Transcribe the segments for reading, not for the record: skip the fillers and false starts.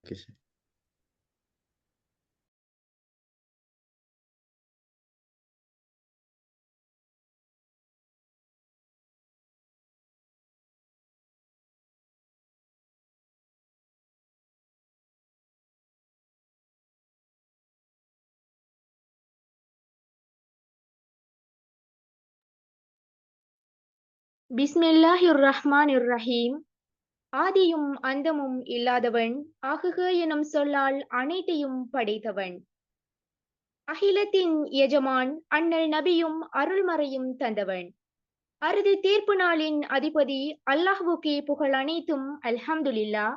Okay sir. பிஸ்மில்லாஹிர் ரஹ்மானிர் ரஹீம். ஆதியும் அந்தமும் இல்லாதவன், ஆகுக எனும் சொல்லால் அனைத்தையும் படைத்தவன். அகிலத்தின் எஜமான், அண்ணல் நபியும் அருள்மறையும் தந்தவன். அறுதி தீர்ப்பு நாளின் அதிபதி அல்லாஹ்வுக்கே புகழ் அனைத்தும். அல்ஹம்துலில்லாஹ்.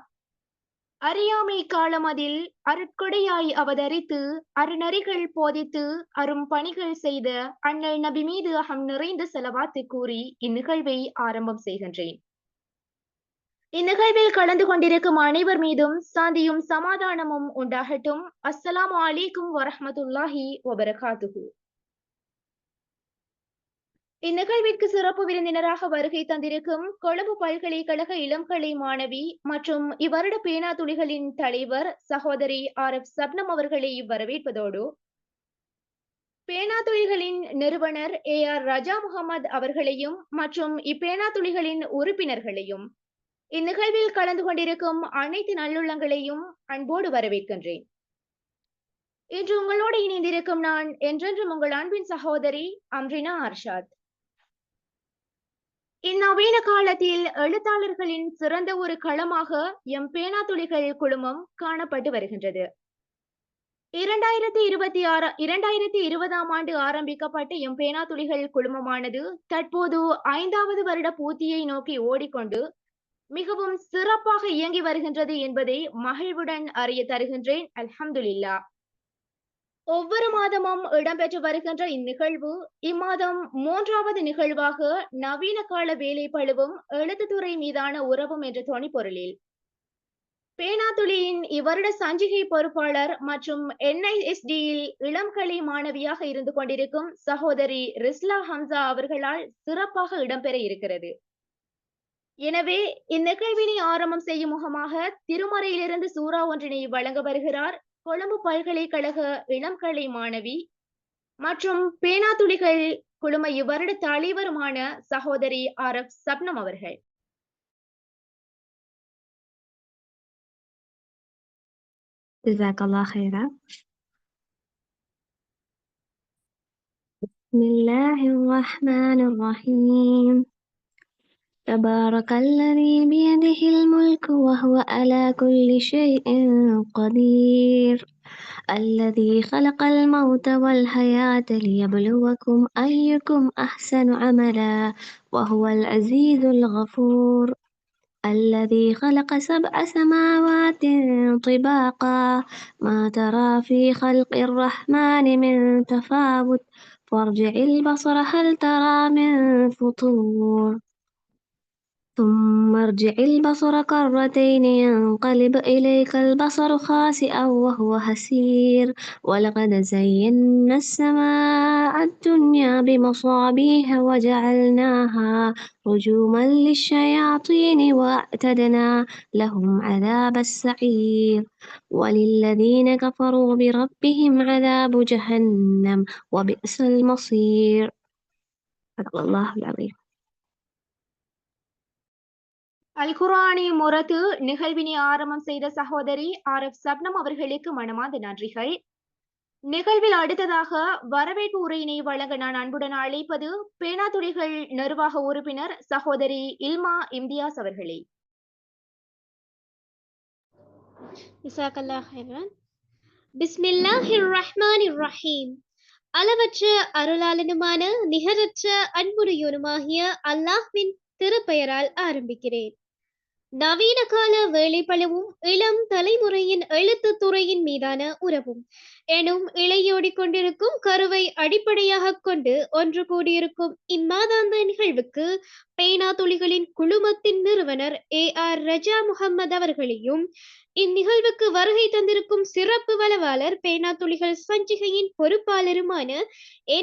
அறியாமை காலமதில் அருட்கொடையாய் அவதரித்து அருநெறிகள் போதித்து அரும் பணிகள் செய்த அண்ணல் நபி மீது அகம் நிறைந்த செலவாத்து கூறி இந்நிகழ்வை ஆரம்பம் செய்கின்றேன். இந்நிகழ்வில் கலந்து கொண்டிருக்கும் அனைவர் மீதும் சாந்தியும் சமாதானமும் உண்டாகட்டும். அஸ்ஸலாமு அலைக்கும் வரஹ்மத்துல்லாஹி வபரகாத்துஹு. இந்நிகழ்விற்கு சிறப்பு விருந்தினராக வருகை தந்திருக்கும் கொழும்பு பல்கலைக்கழக இளங்கலை மாணவி மற்றும் இவ்வருட பேனா துளிகளின் தலைவர் சகோதரி RF சப்னம் அவர்களை வரவேற்பதோடு, பேனா துளிகளின் நிறுவனர் AR ரஜா முகமது அவர்களையும் மற்றும் இப்பேனா துளிகளின் உறுப்பினர்களையும் இந்நிகழ்வில் கலந்து கொண்டிருக்கும் அனைத்து நல்லுள்ளங்களையும் அன்போடு வரவேற்கின்றேன். இன்று உங்களோடு இணைந்திருக்கும் நான் என்றென்றும் உங்கள் அன்பின் சகோதரி அம்ரினா அர்ஷாத். இந்நவீன காலத்தில் எழுத்தாளர்களின் சிறந்த ஒரு களமாக எம் பேனா துளிகள் குழுமம் காணப்பட்டு வருகின்றது. 2020ஆம் ஆண்டு ஆரம்பிக்கப்பட்ட எம் பேனா துளிகள் குழுமமானது தற்போது 5வது வருட பூர்த்தியை நோக்கி ஓடிக்கொண்டு மிகவும் சிறப்பாக இயங்கி வருகின்றது என்பதை மகிழ்வுடன் அறிய தருகின்றேன். அல்ஹம்துலில்லாஹ். ஒவ்வொரு மாதமும் இடம்பெற்று வருகின்ற இந்நிகழ்வு இம்மாதம் 3வது நிகழ்வாக நவீன கால வேலைப்பளுவும் எழுத்துத்துறை மீதான உறவும் என்ற தொனிப்பொருளில் பேனாதுளியின் இவ்வருட சஞ்சிகை பொறுப்பாளர் மற்றும் NISDயில் இளம்கலை மாணவியாக இருந்து கொண்டிருக்கும் சகோதரி ரிஸ்லா ஹம்சா அவர்களால் சிறப்பாக இடம்பெற இருக்கிறது. எனவே இந்நிகழ்வினை ஆரம்பம் செய்யும் முகமாக திருமறையிலிருந்து சூறா ஒன்றினை வழங்க வருகிறார் கொழும்பு பல்கலைக்கழக இளம்கலை மாணவி மற்றும் பேனா துளிகள் குழும இவ்வருட தலைவருமான சகோதரி RF சப்னம் அவர்கள். جزاك الله خيرا. بسم الله الرحمن الرحيم. تبارك الذي بيده الملك وهو على كل شيء قدير الذي خلق الموت والحياة ليبلوكم أيكم أحسن عملا وهو العزيز الغفور الذي خلق 7 سماوات طباقا ما ترى في خلق الرحمن من تفاوت فارجع البصر هل ترى من فطور ثم ارجع البصر كرتين ينقلب إليك البصر خاسئا وهو حسير ولقد زينا السماء الدنيا بمصابيح وجعلناها رجوما للشياطين وأعتدنا لهم عذاب السعير وللذين كفروا بربهم عذاب جهنم وبئس المصير. صدق الله العظيم. அல் குர்ஆனி முரத்து நிகழ்வினை ஆரம்பம் செய்த சகோதரி RF சப்னம் அவர்களுக்கு மனமார்ந்த நன்றிகள். நிகழ்வில் அடுத்ததாக வரவேற்பு உரையினை வழங்க நான் அன்புடன் அழைப்பது பேனா துளிகள் நிர்வாக உறுப்பினர் சகோதரி இல்மா இம்தியாஸ் அவர்களை. ஜஸாக்கல்லாஹ் ஹைரன். பிஸ்மில்லாஹிர் ரஹ்மானிர் ரஹீம். அளவற்ற அருளாளனுமான நிகரற்ற அன்புடையோனுமாகிய அல்லாஹ்வின் திருப்பெயரால் ஆரம்பிக்கிறேன். நவீன கால வேலைப்பளவும் இளம் தலைமுறையின் எழுத்து துறையின் மீதான உறவும் எனும் இழையோடிக் கொண்டிருக்கும் கருவை அடிப்படையாக கொண்டு ஒன்று கூடியிருக்கும் இம்மாதாந்த நிகழ்வுக்கு பேனா துளிகளின் குழுமத்தின் நிறுவனர் AR ரஜா முகமது அவர்களையும் இந்நிகழ்வுக்கு வருகை தந்திருக்கும் சிறப்பு வளவாளர் பேனா துளிகள் சஞ்சிகையின் பொறுப்பாளருமான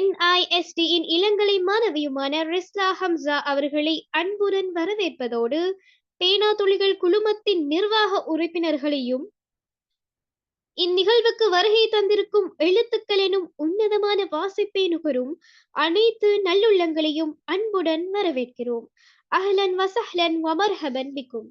NISDயின் இளங்கலை மாணவியுமான ரிஸ்லா ஹம்சா அவர்களை அன்புடன் வரவேற்பதோடு பேனா துளிகள் குழுமத்தின் நிர்வாக உறுப்பினர்களையும் இந்நிகழ்வுக்கு வருகை தந்திருக்கும் எழுத்துக்கள் எனும் உன்னதமான வாசிப்பை நுகரும் அனைத்து நல்லுள்ளங்களையும் அன்புடன் வரவேற்கிறோம். அஹ்லன் வசஹ்லன் வமர்ஹபன் பிக்கும்.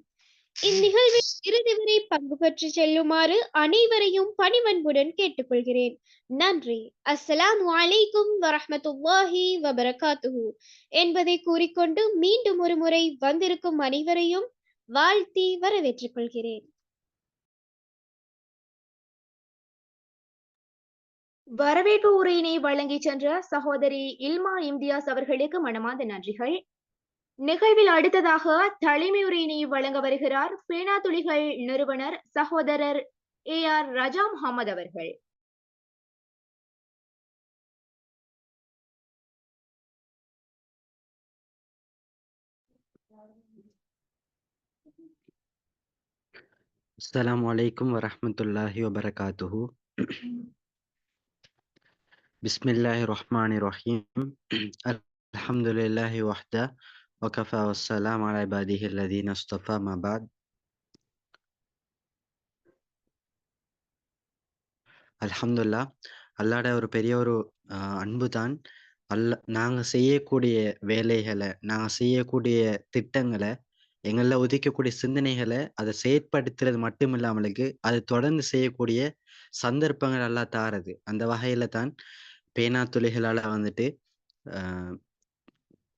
இந்நிகழ்வில் இறுதி வரை பங்கு பெற்று செல்லுமாறு அனைவரையும் பணிவன்புடன் கேட்டுக்கொள்கிறேன். நன்றி. அஸ்ஸலாமு அலைக்கும் வரஹ்மத்துல்லாஹி வபரகாத்துஹு என்பதை கூறிக்கொண்டு மீண்டும் ஒரு முறை வந்திருக்கும் அனைவரையும் வாழ்த்தி வரவேற்றுக் கொள்கிறேன். வரவேற்பு உரையினை வழங்கி சென்ற சகோதரி இல்மா இம்தியாஸ் அவர்களுக்கு மனமார்ந்த நன்றிகள். நிகழ்வில் அடுத்ததாக தலைமை உரையினை வழங்க வருகிறார் பேனா துளிகள் நிறுவனர் சகோதரர் AR ரஜா முகமது அவர்கள். அஸ்ஸலாமு அலைக்கும் வரஹ்மத்துல்லாஹி வபரகாத்துஹு. பிஸ்மில்லாஹிர் ரஹ்மானிர் ரஹீம். அல்ஹம்துலில்லாஹி வஹ்தா வகஃபா வஸ்ஸலாமு அலா இபாதிஹி அல்லதீன இஸ்தஃபா மா பஅத். அல்ஹம்துலில்லாஹ், அல்லாஹ்ட ஒரு பெரிய ஒரு அன்பு தான். நாங்க செய்யக்கூடிய வேலைகளை, நாங்க செய்யக்கூடிய திட்டங்களை, எங்களில் உதிக்கக்கூடிய சிந்தனைகளை அதை செயற்படுத்துறது மட்டும் இல்லாமலுக்கு அது தொடர்ந்து செய்யக்கூடிய சந்தர்ப்பங்கள் எல்லாம் தாரது. அந்த வகையில தான் பேனா துளிகளால் வந்துட்டு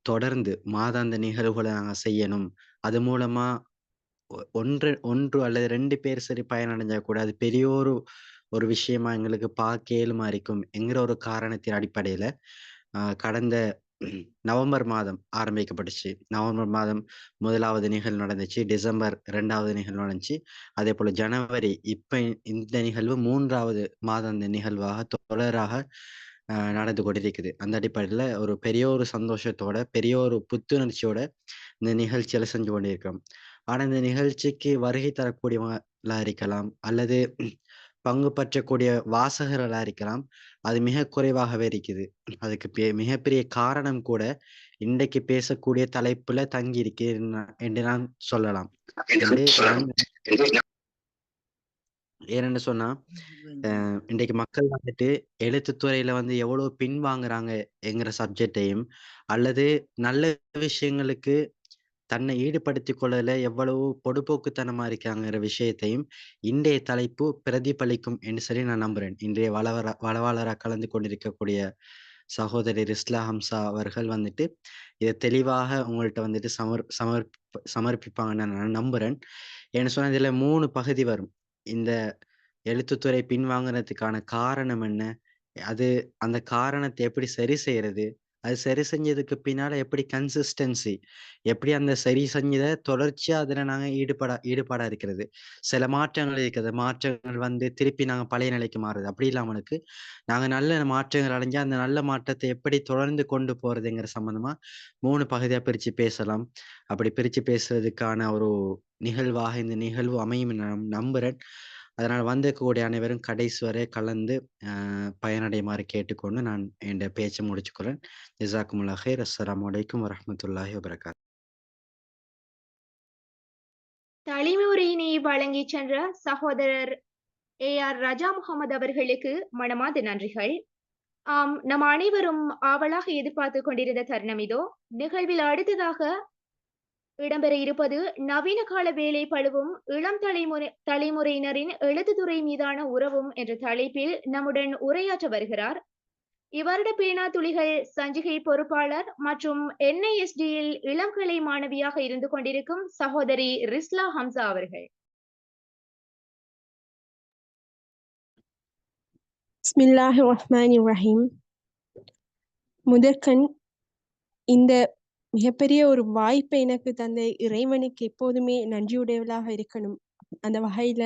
தொடர்ந்து மாதாந்த நிகழ்வுகளை நாங்கள் செய்யணும். அது மூலமா ஒன்று அல்லது 2 பேர் சரி பயனடைஞ்சா கூட அது பெரிய ஒரு விஷயமா எங்களுக்கு பார்க்கலுமா இருக்கும் என்கிற ஒரு காரணத்தின் அடிப்படையில கடந்த நவம்பர் மாதம் ஆரம்பிக்கப்பட்டுச்சு. நவம்பர் மாதம் 1வது நிகழ்வு நடந்துச்சு, டிசம்பர் 2வது நிகழ்வு நடந்துச்சு, அதே போல ஜனவரி இப்ப இந்த நிகழ்வு 3வது மாதாந்த நிகழ்வாக தொடராக நடந்து கொண்டிருக்குது. அந்த அடிப்படையில ஒரு பெரிய ஒரு சந்தோஷத்தோட, பெரிய ஒரு புத்துணர்ச்சியோட இந்த நிகழ்ச்சியில செஞ்சு கொண்டிருக்கிறோம். ஆனா இந்த நிகழ்ச்சிக்கு வருகை தரக்கூடியவங்களா இருக்கலாம், அல்லது பங்கு பற்றக்கூடிய வாசகர்களா இருக்கலாம், அது மிக குறைவாகவே இருக்குது. அதுக்கு மிகப்பெரிய காரணம் கூட இன்றைக்கு பேசக்கூடிய தலைப்புல தங்கி இருக்கு என்று நான் சொல்லலாம். ஏன்னு சொன்னா, இன்றைக்கு மக்கள் வந்துட்டு எழுத்துத்துறையில வந்து எவ்வளவு பின்வாங்குறாங்க என்கிற சப்ஜெக்டையும், அல்லது நல்ல விஷயங்களுக்கு தன்னை ஈடுபடுத்திக் கொள்ளல எவ்வளவு பொடுபோக்குத்தனமா இருக்காங்கிற விஷயத்தையும் இன்றைய தலைப்பு பிரதிபலிக்கும் என்று சொல்லி நான் நம்புறேன். இன்றைய வளவாளராக கலந்து கொண்டிருக்கக்கூடிய சகோதரி ரிஸ்லா ஹம்சா அவர்கள் வந்துட்டு இதை தெளிவாக உங்கள்கிட்ட வந்துட்டு சமர்ப்பிப்பாங்கன்னு நான் நம்புறேன். ஏன்னு சொன்னா இதுல 3 பகுதி வரும். இந்த எழுத்துத்துறை பின்வாங்குறதுக்கான காரணம் என்ன, அந்த காரணத்தை எப்படி சரி செய்யறது, அது சரி செஞ்சதுக்கு பின்னால எப்படி கன்சிஸ்டன்சி, எப்படி அந்த சரி செஞ்சதை தொடர்ச்சியா அதுல நாங்க ஈடுபாடா இருக்கிறது. சில மாற்றங்கள் இருக்கிறது, மாற்றங்கள் வந்து திருப்பி நாங்க பழைய நிலைக்கு மாறுது. அப்படி இல்லாமலுக்கு நாங்க நல்ல மாற்றங்கள் அடைஞ்சா அந்த நல்ல மாற்றத்தை எப்படி தொடர்ந்து கொண்டு போறதுங்கிற சம்பந்தமா 3 பகுதியா பிரிச்சு பேசலாம். அப்படி பிரிச்சு பேசுறதுக்கான ஒரு நிகழ்வாக இந்த நிகழ்வு அமையும் நான் நம்புறேன். அதனால வந்திருக்கக்கூடிய அனைவரும் கடைசி வரை கலந்து பயனடையுமாறு கேட்டுக்கொண்டு நான் என் பேச்சை முடிச்சுக்கிறேன். ஜஸாக்குமுல்லாஹ் ஹைர். அஸ்ஸலாமு அலைக்கும் வரஹ்மத்துல்லாஹி வபரகாத்துஹு. தலைமை உரையினை வழங்கி சென்ற சகோதரர் AR ரஜா முகமது அவர்களுக்கு மனமார்ந்த நன்றிகள். நம் அனைவரும் ஆவலாக எதிர்பார்த்து கொண்டிருந்த தருணம் இதோ. நிகழ்வில் அடுத்ததாக இடம்பெற இருப்பது நவீன கால வேலை பழுவும் இளம் தலைமுறையினரின் எழுத்துத்துறை மீதான உறவும் என்ற தலைப்பில் நம்முடன் உரையாற்ற வருகிறார் இவருட பேனா துளிகள் சஞ்சிகை பொறுப்பாளர் மற்றும் NISDயில் இளங்கலை மாணவியாக இருந்து கொண்டிருக்கும் சகோதரி ரிஸ்லா ஹம்சா அவர்கள். பிஸ்மில்லாஹிர் ரஹ்மானிர் ரஹீம். முதற்கண் இந்த மிகப்பெரிய ஒரு வாய்ப்பை எனக்கு தந்த இறைவனுக்கு எப்போதுமே நன்றியுடையவளாக இருக்கணும். அந்த வகையில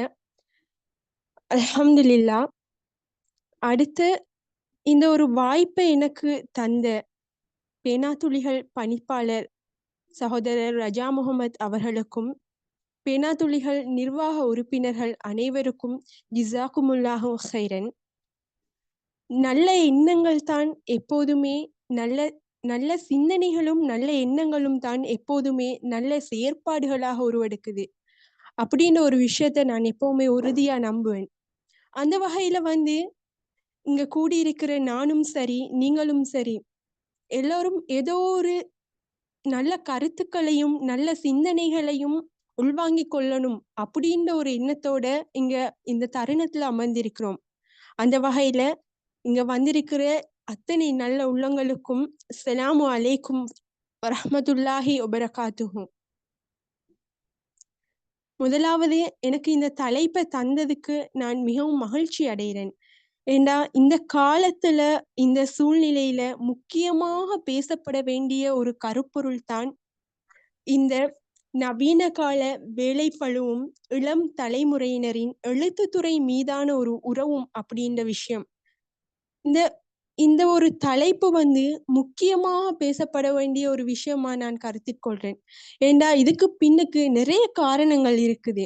அல்ஹம்துலில்லாஹ். அடுத்து இந்த ஒரு வாய்ப்பை எனக்கு தந்த பேனாத்துளிகள் பணிப்பாளர் சகோதரர் ரஜா முகமது அவர்களுக்கும், பேனாத்துளிகள் நிர்வாக உறுப்பினர்கள் அனைவருக்கும் ஜிஸாக்குமுல்லாஹு ஹைரன். நல்ல எண்ணங்கள் தான் எப்போதுமே நல்ல சிந்தனைகளும் நல்ல எண்ணங்களும் தான் எப்போதுமே நல்ல செயற்பாடுகளாக உருவெடுக்குது அப்படின்னு ஒரு விஷயத்த நான் எப்பவுமே உறுதியா நம்புவேன். அந்த வகையில வந்து இங்க கூடியிருக்கிற நானும் சரி, நீங்களும் சரி, எல்லோரும் ஏதோ ஒரு நல்ல கருத்துக்களையும், நல்ல சிந்தனைகளையும் உள்வாங்கிக் கொள்ளணும் அப்படின்ற ஒரு எண்ணத்தோட இங்க இந்த தருணத்துல அமர்ந்திருக்கிறோம். அந்த வகையில இங்க வந்திருக்கிற அத்தனை நல்ல உள்ளங்களுக்கும் அஸ்ஸலாமு அலைக்கும் வரஹ்மத்துல்லாஹி வபரகாத்துஹு. முதலாவது எனக்கு இந்த தலைப்பை தந்ததுக்கு நான் மிகவும் மகிழ்ச்சி அடைகிறேன். ஏண்டா இந்த காலத்துல இந்த சூழ்நிலையில முக்கியமாக பேசப்பட வேண்டிய ஒரு கருப்பொருள் தான் இந்த நவீன கால வேலைப்பளுவும் இளம் தலைமுறையினரின் எழுத்துத்துறை மீதான ஒரு உறவும் அப்படின்ற விஷயம். இந்த இந்த ஒரு தலைப்பு வந்து முக்கியமாக பேசப்பட வேண்டிய ஒரு விஷயமா நான் கருத்தில் கொள்றேன். ஏண்டா இதுக்கு பின்னுக்கு நிறைய காரணங்கள் இருக்குது.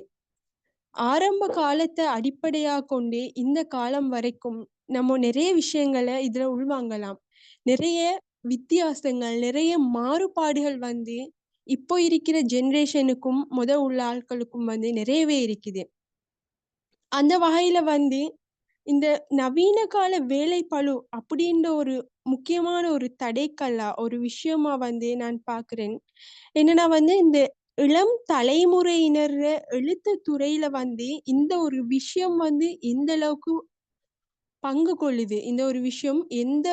ஆரம்ப காலத்தை அடிப்படையா கொண்டு இந்த காலம் வரைக்கும் நம்ம நிறைய விஷயங்களை இதுல உள்வாங்கலாம். நிறைய வித்தியாசங்கள், நிறைய மாறுபாடுகள் வந்து இப்போ இருக்கிற ஜெனரேஷனுக்கும் உள்ள ஆட்களுக்கும் வந்து நிறையவே இருக்குது. அந்த வகையில வந்து இந்த நவீன கால வேலைப்பளு அப்படின்ற ஒரு முக்கியமான ஒரு தடைக்கல்லா ஒரு விஷயமா வந்து நான் பார்க்கிறேன். என்னன்னா வந்து இந்த இளம் தலைமுறையினர் எழுத்து துறையில வந்து இந்த ஒரு விஷயம் வந்து எந்த அளவுக்கு பங்கு கொள்ளுது, இந்த ஒரு விஷயம் எந்த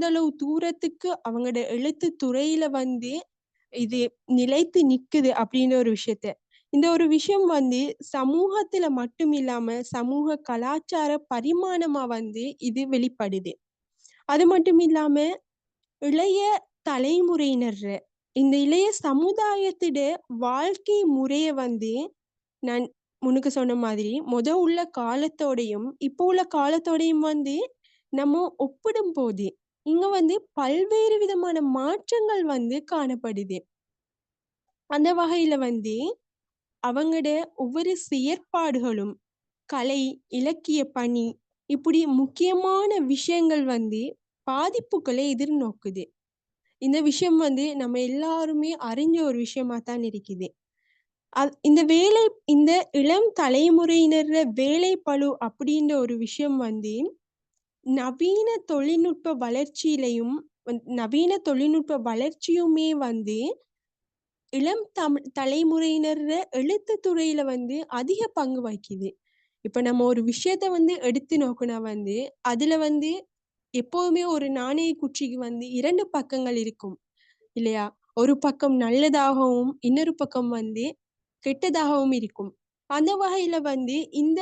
அளவு தூரத்துக்கு அவங்களோட எழுத்து துறையில வந்து இது நிலைத்து நிக்குது அப்படின்ற ஒரு விஷயத்த. இந்த ஒரு விஷயம் வந்து சமூகத்துல மட்டும் இல்லாம சமூக கலாச்சார பரிமாணமா வந்து இது வெளிப்படுது. அது மட்டும் இல்லாம இளைய தலைமுறையினர் இந்த இளைய சமுதாயத்திட வாழ்க்கை முறைய வந்து நான் முன்னுக்கு சொன்ன மாதிரி உள்ள காலத்தோடையும் இப்போ உள்ள காலத்தோடையும் வந்து நம்ம ஒப்பிடும் போது இங்க வந்து பல்வேறு விதமான மாற்றங்கள் வந்து காணப்படுது. அந்த வகையில வந்து அவங்களோட ஒவ்வொரு செயற்பாடுகளும் கலை, இலக்கிய பணி இப்படி முக்கியமான விஷயங்கள் வந்து பாதிப்புகளை எதிர்நோக்குது. இந்த விஷயம் வந்து நம்ம எல்லாருமே அறிஞ்ச ஒரு விஷயமா தான் இருக்குது. இந்த இளம் தலைமுறையினர் வேலைப்பளு அப்படின்ற ஒரு விஷயம் வந்து நவீன தொழில்நுட்ப வளர்ச்சியிலையும் நவீன தொழில்நுட்ப வளர்ச்சியுமே வந்து இளம் தலைமுறையினர் எழுத்து துறையில வந்து அதிக பங்கு வகிக்குது. இப்ப நம்ம ஒரு விஷயத்த வந்து எடுத்து நோக்குனா வந்து அதுல வந்து எப்போதுமே ஒரு நாணய குச்சிக்கு வந்து 2 பக்கங்கள் இருக்கும் இல்லையா? ஒரு பக்கம் நல்லதாகவும் இன்னொரு பக்கம் வந்து கெட்டதாகவும் இருக்கும். அந்த வகையில வந்து இந்த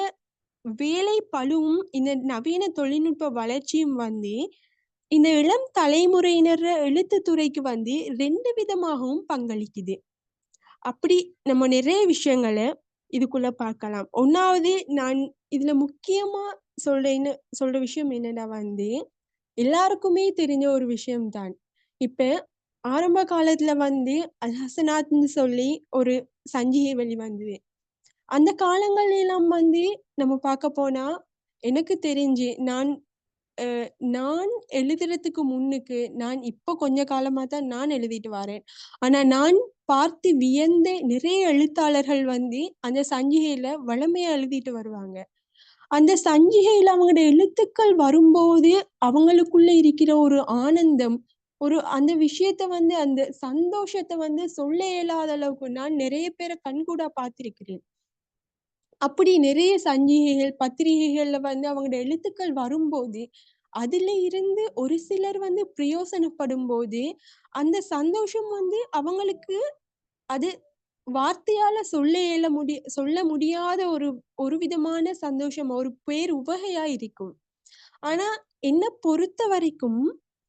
வேலை பளுவும் இந்த நவீன தொழில்நுட்ப வளர்ச்சியும் வந்து இந்த இளம் தலைமுறையினர் எழுத்து துறைக்கு வந்து 2 விதமாகவும் பங்களிக்குது. அப்படி நம்ம நிறைய விஷயங்களை இதுக்குள்ள பார்க்கலாம். ஒண்ணாவது நான் இதுல முக்கியமா சொல்ற விஷயம் என்னன்னா வந்து எல்லாருக்குமே தெரிஞ்ச ஒரு விஷயம்தான். இப்ப ஆரம்ப காலத்துல வந்து அல் ஹசனாத்ன்னு சொல்லி ஒரு சஞ்சிகை வெளிவந்தது. அந்த காலங்கள்ல எல்லாம் வந்து நம்ம பார்க்க போனா எனக்கு தெரிஞ்சு நான் எழுதுறதுக்கு முன்னுக்கு நான் இப்போ கொஞ்ச காலமா தான் நான் எழுதிட்டு வரேன். ஆனா நான் பார்த்து வியந்த நிறைய எழுத்தாளர்கள் வந்து அந்த சஞ்சிகையில வளமையா எழுதிட்டு வருவாங்க. அந்த சஞ்சிகையில அவங்களோட எழுத்துக்கள் வரும்போது அவங்களுக்குள்ள இருக்கிற ஒரு ஆனந்தம், அந்த விஷயத்த வந்து அந்த சந்தோஷத்த வந்து சொல்ல இயலாத அளவுக்கு நான் நிறைய பேரை கண்கூடா பார்த்திருக்கிறேன். அப்படி நிறைய சஞ்சிகைகள், பத்திரிகைகள்ல வந்து அவங்களோட எழுத்துக்கள் வரும்போது, அதுல இருந்து ஒரு சிலர் வந்து பிரயோசனப்படும்போது, அந்த சந்தோஷம் வந்து அவங்களுக்கு அது வார்த்தையால சொல்ல முடியாத ஒரு விதமான சந்தோஷம், ஒரு பேருவகையா இருக்கும். ஆனா, என்ன பொறுத்த வரைக்கும்,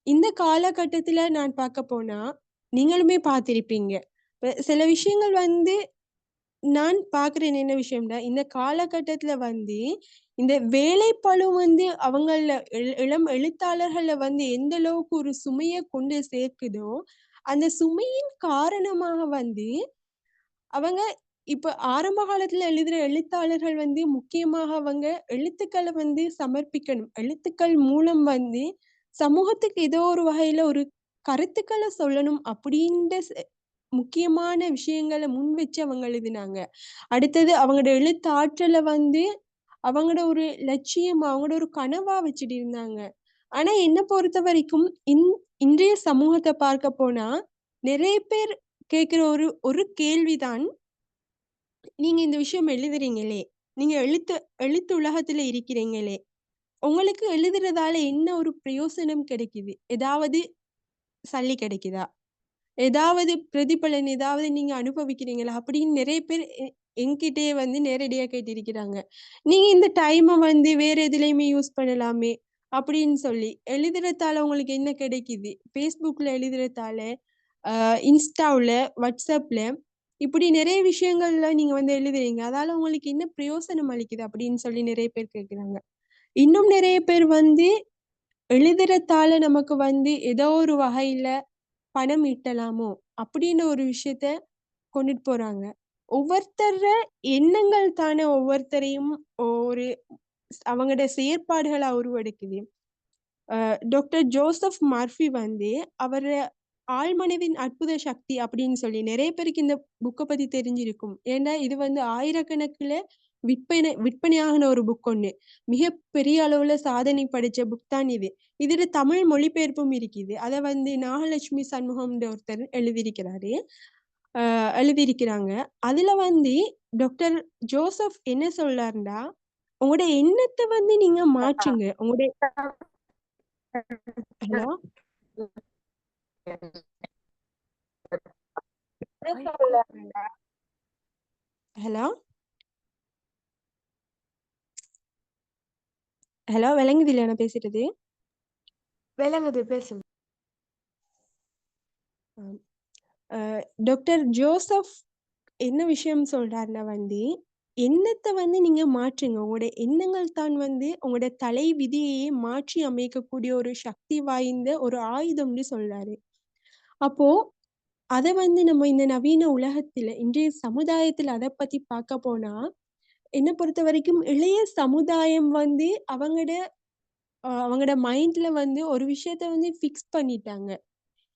இந்த காலகட்டத்துல நான் பார்க்க போனா, நீங்களுமே பார்த்திருப்பீங்க. சில விஷயங்கள் வந்து நான் பார்க்கிறேன் என்ன விஷயம்னா, இந்த காலகட்டத்துல வந்து, இந்த வேலைப்பளு வந்து அவங்கள இளம் எழுத்தாளர்கள வந்து எந்த அளவுக்கு ஒரு சுமைய கொண்டு சேர்க்குதோ, அந்த சுமையின் காரணமாக வந்து, அவங்க இப்ப ஆரம்ப காலத்துல எழுதுற எழுத்தாளர்கள் வந்து முக்கியமாக அவங்க எழுத்துக்கள வந்து சமர்ப்பிக்கணும். எழுத்துக்கள் மூலம் வந்து சமூகத்துக்கு ஏதோ ஒரு வகையில ஒரு கருத்துக்கள சொல்லணும் அப்படின்ற முக்கியமான விஷயங்கள முன் வச்சு அவங்க எழுதினாங்க. அடுத்தது அவங்களோட எழுத்தாற்றல வந்து அவங்களோட ஒரு லட்சியம், அவங்களோட ஒரு கனவா வச்சுட்டு இருந்தாங்க. ஆனா என்ன பொறுத்த வரைக்கும் இன்றைய சமூகத்தை பார்க்க போனா நிறைய பேர் கேட்கிற ஒரு ஒரு கேள்விதான், நீங்க இந்த விஷயம் எழுதுறீங்களே, நீங்க எழுத்து உலகத்துல இருக்கிறீங்களே, உங்களுக்கு எழுதுறதால என்ன ஒரு பிரயோசனம் கிடைக்குது? ஏதாவது சல்லி கிடைக்குதா? ஏதாவது பிரதிபலன் ஏதாவது நீங்க அனுபவிக்கிறீங்களா? அப்படின்னு நிறைய பேர் என்கிட்டயே வந்து நேரடியா கேட்டிருக்கிறாங்க. நீங்க இந்த டைம வந்து வேற எதுலயுமே யூஸ் பண்ணலாமே அப்படின்னு சொல்லி. எழுதுறதால உங்களுக்கு என்ன கிடைக்குது? Facebookல எழுதுறதால, இன்ஸ்டாவுல, WhatsAppல இப்படி நிறைய விஷயங்கள்ல நீங்க வந்து எழுதுறீங்க. அதால உங்களுக்கு என்ன பிரயோசனம் அளிக்குது? அப்படின்னு சொல்லி நிறைய பேர் கேட்கிறாங்க. இன்னும் நிறைய பேர் வந்து எழுதுறதால நமக்கு வந்து ஏதோ ஒரு வகையில பணம் ஈட்டலாமோ அப்படின்னு ஒரு விஷயத்த கொண்டுட்டு போறாங்க. ஒவ்வொருத்தர எண்ணங்கள் தானே ஒவ்வொருத்தரையும் ஒரு அவங்களோட செயற்பாடுகளா உருவெடுக்குது. டாக்டர் ஜோசப் மர்ஃபி வந்து அவரு ஆழ்மனதின் அற்புத சக்தி அப்படின்னு சொல்லி நிறைய பேருக்கு இந்த புக்க பத்தி தெரிஞ்சிருக்கும். ஏன்னா இது வந்து ஆயிரக்கணக்குல விற்பனையாகின ஒரு புக் ஒண்ணு. மிகப்பெரிய அளவுல சாதனை படைச்ச புக் தான் இது. இதுல தமிழ் மொழிபெயர்ப்பும் இருக்குது. அத வந்து நாகலட்சுமி சண்முகம்ன்ற ஒருத்தர் எழுதியிருக்கிறாங்க. அதுல வந்து டாக்டர் ஜோசப் என்ன சொல்றாருன்னா, உங்களோட எண்ணத்தை வந்து நீங்க மாற்றுங்க. உங்களுடைய ஹலோ ஹலோ ஹலோ விளங்குது இல்லையா நான் பேசுறது? விளங்குது, பேசுங்க. டாக்டர் ஜோசப் என்ன விஷயம் சொல்றாருன்னா வந்து, எண்ணத்த வந்து நீங்க மாற்றுங்க. உங்களோட எண்ணங்கள் தான் வந்து உங்களோட தலை விதியையே மாற்றி அமைக்கக்கூடிய ஒரு சக்தி வாய்ந்த ஒரு ஆயுதம்னு சொல்றாரு. அப்போ அத வந்து நம்ம இந்த நவீன உலகத்துல, இன்றைய சமுதாயத்துல அத பத்தி பார்க்க போனா, என்ன பொறுத்தவரைக்கும் இளைய சமுதாயம் வந்து அவங்களோட மைண்ட்ல வந்து ஒரு விஷயத்த வந்து ஃபிக்ஸ் பண்ணிட்டாங்க.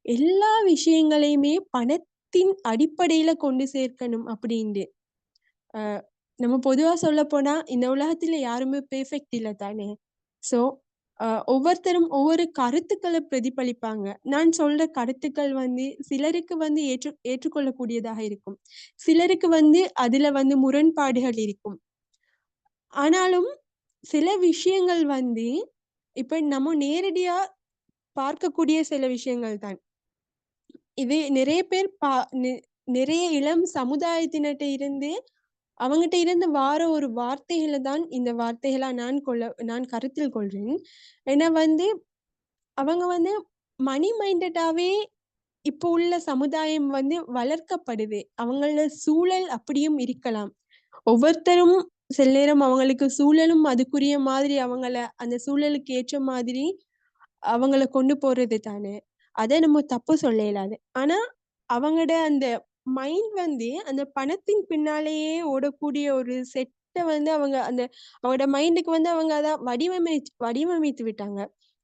எல்லா விஷயங்களையுமே பணத்தின் அடிப்படையில கொண்டு சேர்க்கணும் அப்படின்ட்டு. அ நம்ம பொதுவா சொல்லப்போனா, இந்த உலகத்துல யாருமே பெர்ஃபெக்ட் இல்ல தானே! ஸோ, ஒவ்வொருத்தரும் ஒவ்வொரு கருத்துக்கள பிரதிபலிப்பாங்க. நான் சொல்ற கருத்துக்கள் வந்து சிலருக்கு வந்து ஏற்றுக்கொள்ளக்கூடியதாக இருக்கும். சிலருக்கு வந்து அதுல வந்து முரண்பாடுகள் இருக்கும். ஆனாலும் சில விஷயங்கள் வந்து இப்ப நம்ம நேரடியா பார்க்கக்கூடிய சில விஷயங்கள் தான். இது நிறைய பேர் நிறைய இளம் சமுதாயத்தினர்ட்ட இருந்து அவங்கட்ட இருந்து வார ஒரு வார்த்தைகள தான் இந்த வார்த்தைகளா நான் கருத்தில் கொள்றேன். ஏன்னா வந்து அவங்க வந்து மனி மைண்டடாவே இப்போ உள்ள சமுதாயம் வந்து வளர்க்கப்படுது. அவங்களோட சூழல் அப்படியும் இருக்கலாம். ஒவ்வொருத்தரும் சில நேரம் அவங்களுக்கு சூழலும் அதுக்குரிய மாதிரி அவங்கள அந்த சூழலுக்கு ஏற்ற மாதிரி அவங்கள கொண்டு போறது தானே. அத நம்ம தப்பு சொல்ல இயலாது. ஆனா அவங்களோட அந்த மைண்ட் வந்து அந்த பணத்தின் பின்னாலேயே ஓடக்கூடிய ஒரு செட்ட வந்து அவங்களோட மைண்டுக்கு வந்து அவங்க அத வடிவமைத்து விட்டாங்க.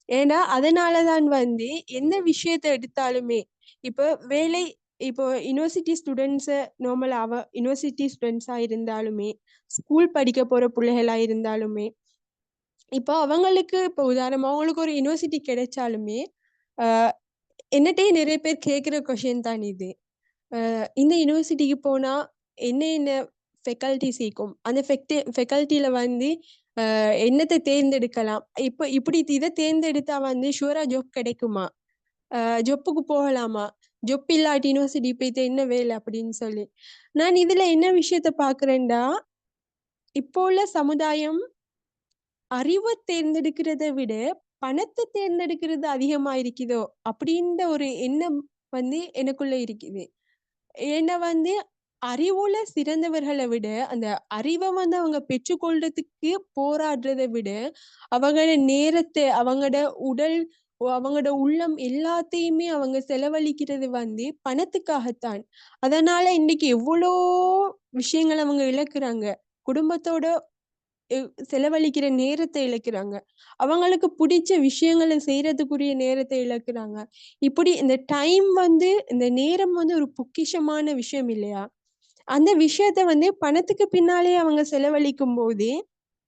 ஏன்னா அதனால தான் வந்து எந்த விஷயத்த எடுத்தாலுமே இப்போ வேலை இப்போ யுனிவர்சிட்டி ஸ்டூடெண்ட்ஸ யுனிவர்சிட்டி ஸ்டூடெண்ட்ஸா இருந்தாலுமே, ஸ்கூல் படிக்க போற புள்ளைகளா இருந்தாலுமே, இப்போ அவங்களுக்கு இப்போ உதாரணமா அவங்களுக்கு ஒரு யுனிவர்சிட்டி கிடைச்சாலுமே, அ என்னட்டயே நிறைய பேர் கேட்கிற கொஸ்டின் தான் இது. இந்த யுனிவர்சிட்டிக்கு போனா என்ன ஃபெக்கல்டிஸ் இருக்கும்? அந்த ஃபெக்கல்ட்டில வந்து என்னத்த தேர்ந்தெடுக்கலாம்? இப்ப இப்படி இத தேர்ந்தெடுத்தா வந்து ஷூரா ஜாப் கிடைக்குமா? அ ஜொப்புக்கு போகலாமா? ஜொப் இல்லாட்டி யுனிவர்சிட்டி போயிட்டு என்ன வேலை அப்படின்னு சொல்லி. நான் இதுல என்ன விஷயத்த பார்க்கிறேன்டா, இப்போ உள்ள சமுதாயம் அறிவ தேர்ந்தெடுக்கிறத விட, பணத்த தேர்ந்தெடுக்கிறது அதிகமா இருக்குதோ! அப்படின்ற ஒரு எண்ணம் வந்து எனக்குள்ள இருக்குது. ஏன்னா வந்து அறிவுல சிறந்தவர்கள விட, அந்த அறிவ வந்து அவங்க பெற்றுக்கொள்றதுக்கு போராடுறத விட, அவங்களோட நேரத்த, அவங்களோட உடல், அவங்களோட உள்ளம் எல்லாத்தையுமே அவங்க செலவழிக்கிறது வந்து பணத்துக்காகத்தான். அதனால இன்னைக்கு எவ்வளோ விஷயங்கள அவங்க இழக்குறாங்க. குடும்பத்தோட செலவழிக்கிற நேரத்த இழக்கிறாங்க. அவங்களுக்கு புடிச்ச விஷயங்கள செய்றதுக்குரிய நேரத்த இழக்குறாங்க. இப்படி இந்த டைம் வந்து இந்த நேரம் வந்து ஒரு பொக்கிஷமான விஷயம் இல்லையா? அந்த விஷயத்த வந்து பணத்துக்கு பின்னாலே அவங்க செலவழிக்கும்போது,